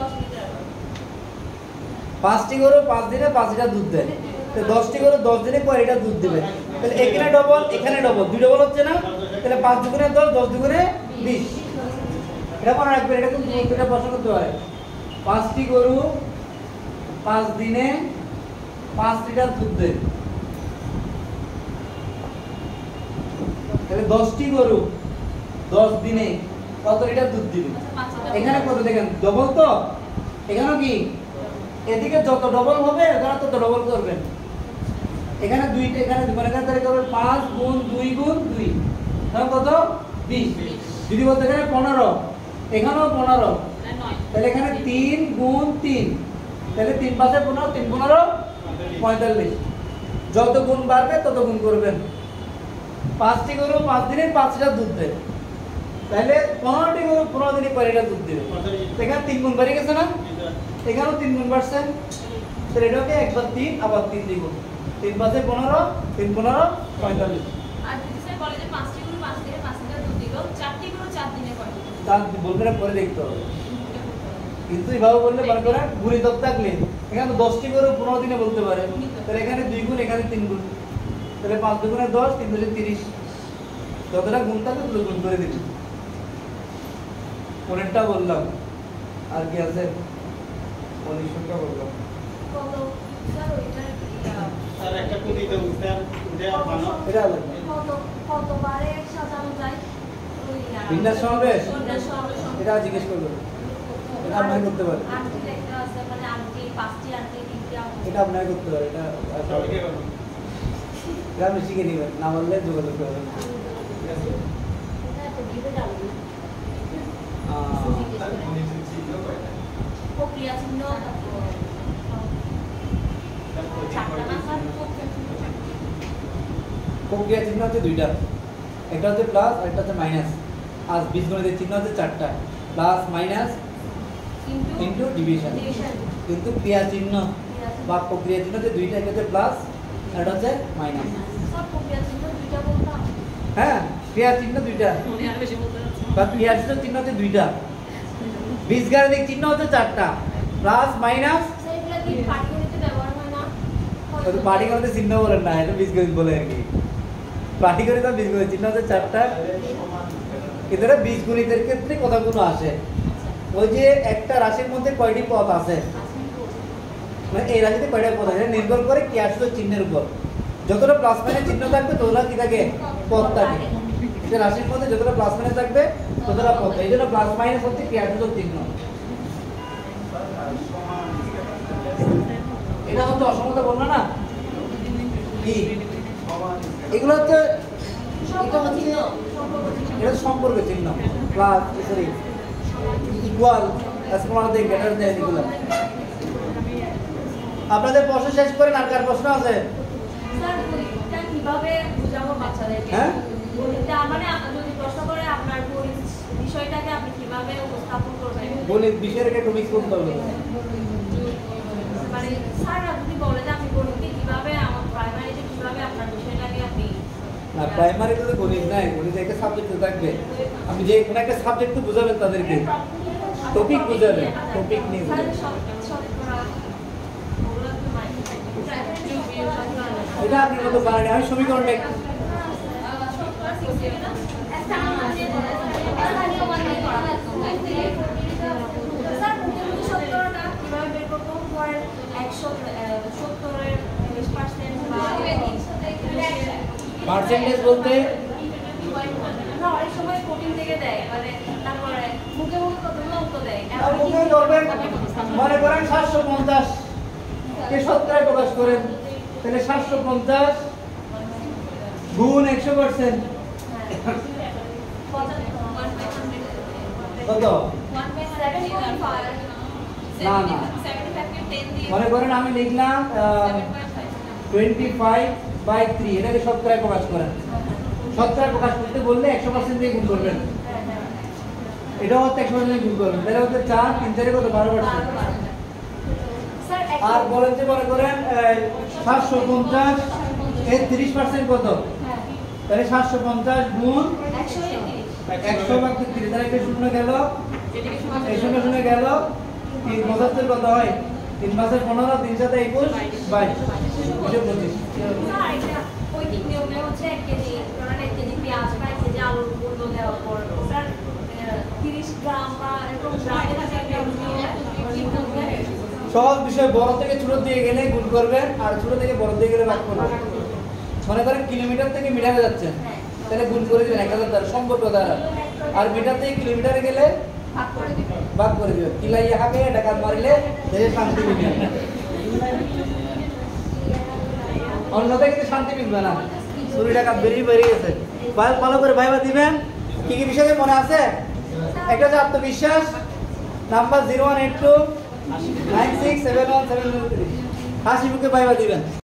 5টি গরু 5 দিনে 5 লিটার দুধ দেয়, তো 10টি গরু 10 দিনে কয় লিটার দুধ দিবে? তাহলে এখানে ডবল এখানে ডবল, দুই ডবল হচ্ছে না? তাহলে 5 দুগুণে 10, 10 দুগুণে 20। এটা মনে রাখবেন, এটা কিন্তু এটা প্রশ্ন করতে পারে। 5টি গরু 5 দিনে 5 লিটার দুধ দেয়, তাহলে 10টি গরু 10 দিনে কত লিটার দুধ দিবে? এখানে কত দেখেন ডবল, তো এখানেও কি এদিকে যত ডবল হবে এখানে তত ডবল করবেন। এখানে দুইটা, এখানে মানে এখানে তাহলে করবেন 5 গুণ 2 গুণ 2, তাহলে কত 20। যদি বলতে এখানে 15, এখানেও 15, তাহলে এখানে 3 গুণ 3, তাহলে 3 5 15, 3 15 45। যত গুণ বাড়বে তত গুণ করবেন। 5টি গরু 5 দিনে 5 লিটার দুধ দেয়, তাহলে 15টি গরু 15 দিনে কয় লিটার দুধ দেবে? এখানে 3 গুণ বেড়ে গেছে না? এখানেও 3 গুণ বাড়ছে, তাহলে এটাকে একবার 3 আবার 3 দ্বিগুণ, 3 5 15, 3 15 45। আর যদি স্যার বলে যে 5টি গরু 5 দিনে 5 লিটার দুধ দিল, 4টি গরু 4 দিনে কয়? তার বলতে পরে দেখতে হবে, কিন্তু এইভাবে বললে মনে করেন গুণিতক থাকলে এখানে 10টি গরু 15 দিনে বলতে পারে, তাহলে এখানে 2 গুণ এখানে 3 গুণ, তাহলে 5 দুগুণে 10, 3 দুগুণে 30, যতটা গুণ থাকে তত গুণ করে দিবি। পরেরটা বললাম, আর কি আছে? পরিসংখ্যা বললাম। কত স্যার ওইটার স্যার একটা কুদিতে উঠে বানো এটা লাগবে। কতবারে সাজানো যায় ওই বিন্যাস সমাবেশ? বিন্যাস সমাবেশ এটা জিজ্ঞেস করবে, এটা আপনাকে করতে পারে, আন্টি একটা আছে মানে আন্টি 5টি আন্টি 3টি আন্টি এটা আপনাকে করতে পারে, এটা সবাইকে করো এটা আপনি শিখে নেবেন, না বললে যোগাযোগ করবেন। এটা তো দিবে যাবে প্রক্রিয়া চিহ্ন প্রক্রিয়া চিহ্ন হচ্ছে দুইটা, একটা হচ্ছে প্লাস আর একটা হচ্ছে মাইনাস। আর বীজগণিতের চিহ্ন হচ্ছে 4টা, প্লাস মাইনাস ইনটু ডিভিশন। কিন্তু ক্রিয়া চিহ্ন বা প্রক্রিয়া চিহ্ন হচ্ছে দুইটা, একটা হচ্ছে প্লাস আর একটা হচ্ছে মাইনাস। সব প্রক্রিয়া চিহ্ন দুইটা বলতাম। হ্যাঁ, ক্রিয়া চিহ্ন দুইটা মনে আর বেশি বলতে যাচ্ছে বা ক্রিয়া চিহ্ন হচ্ছে দুইটা, বীজগাণিতিক চিহ্ন হচ্ছে 4টা, প্লাস মাইনাস। সেগুলো কি পাটিগণিতে ব্যবহার হয় না? পাটিগণিতের চিহ্ন বলেন না, এটা বীজগণিত বলে আর কি। পাটিগণিত আর বীজগণিত চিহ্ন হচ্ছে 4টা, কিন্তু এটা বীজগণিতের ক্ষেত্রে কথাগুলো আসে। ওই যে একটা রাশির মধ্যে কয়টি পদ আছে, মানে এই রাশিতে কয়টা পদ আছে নির্ভর করে ক্রিয়াসূচক চিহ্নের উপর। যতটা প্লাস মাইনাস চিহ্ন থাকবে ততটা কি থাকে? পদ থাকে। যে রাশির মধ্যে যতটা প্লাস মাইনাস থাকবে ততটা পদ, এই জন্য প্লাস মাইনাস হচ্ছে ক্রিয়াসূচক চিহ্ন। এটা হচ্ছে অসমতা বললো না কি? এগুলো হচ্ছে এটা হচ্ছে এটা সম্পর্ক চিহ্ন, প্লাস সরি ইকুয়াল, স্মল দেন, গ্রেটার দেন, এগুলো। আপনাদের প্রশ্ন শেষ করেন, আর কার প্রশ্ন আছে? স্যার এটা কিভাবে বুঝাবো বাচ্চাদেরকে? হ্যাঁ, এটা মানে যদি প্রশ্ন করে আপনার গণিত বিষয়টাকে আপনি কিভাবে উপস্থাপন করবেন? গণিত বিষয়ের একটা টপিক করতে হবে। মানে স্যাররা যদি বলে যে আপনি গণিতকে কিভাবে আমার প্রাইমারিতে কিভাবে আপনার বিষয়টাকে আপনি না, প্রাইমারিতে তো গণিত নাই, গণিত একটা সাবজেক্ট থাকবে। আপনি যে কোনো একটা সাবজেক্ট বুঝাবেন তাদেরকে, টপিক বুঝাবেন, টপিক নিয়ে স্যার বুঝাবেন। শতকরা ওগুলো তো মাইন্ড এটা আপনি মতো পারেন। আমি সমীকরণটা একটু স্যার শতকরাটা কিভাবে বের করবো? পরে 170-এর 20% বা পার্সেন্টেজ বলতে না, অনেক সময় কোটিং থেকে দেয়, মানে তারপরে মুখে মুখে কতগুলো উত্তর দেয়। মুখে করবেন, মনে করেন 750 কে শতকরায় প্রকাশ করেন, তাহলে 750 গুণ 100%। কত? না না, মনে করেন আমি লিখলাম 25/3 এটাকে শতকরায় প্রকাশ করেন। শতকরায় প্রকাশ করতে বললে 100% দিয়ে গুণ করবেন। এটা হচ্ছে 100% গুণ করবেন। তাহলে হচ্ছে 4 3 4 কত 12%। আর বলেন যে মনে করেন 750 এর 30% কত? তাহলে 750 গুণ 100/30 তাহলে একটা শূন্য গেল, এই শূন্য শূন্য গেল, 75 কত হয়? 3 মাসের 15 3 7 21 22 25। ওই কি নিয়মে হচ্ছে 1 কেজি ধরেন 1 কেজি পেঁয়াজ বা 1 কেজি আলুর মূল্য দেওয়ার পর স্যার 30 গ্রাম বা এরকম গ্রামে থাকে সহজ বিষয়, বড় থেকে ছোট দিয়ে গেলে গুণ করবেন আর ছোট থেকে বড় দিয়ে গেলে ভাগ করবেন। মনে করেন কিলোমিটার থেকে মিটারে যাচ্ছেন, তাহলে গুণ করে দিবেন 1000 দ্বারা, সম্পর্ক দ্বারা। আর মিটার থেকে কিলোমিটারে গেলে ভাগ করে দিবেন। কিলাইয়া হাকে টাকা মারিলে দেশে শান্তি মিলবে, অন্যথায় কিন্তু শান্তি মিলবে না। চুরি টাকা বেরিয়ে গেছে। ভালো করে ভাইবা দিবেন। কি কি বিষয় মনে আছে? একটা হচ্ছে আত্মবিশ্বাস, নাম্বার 0182 967173। হাসি মুখে ভাইবা দিবেন।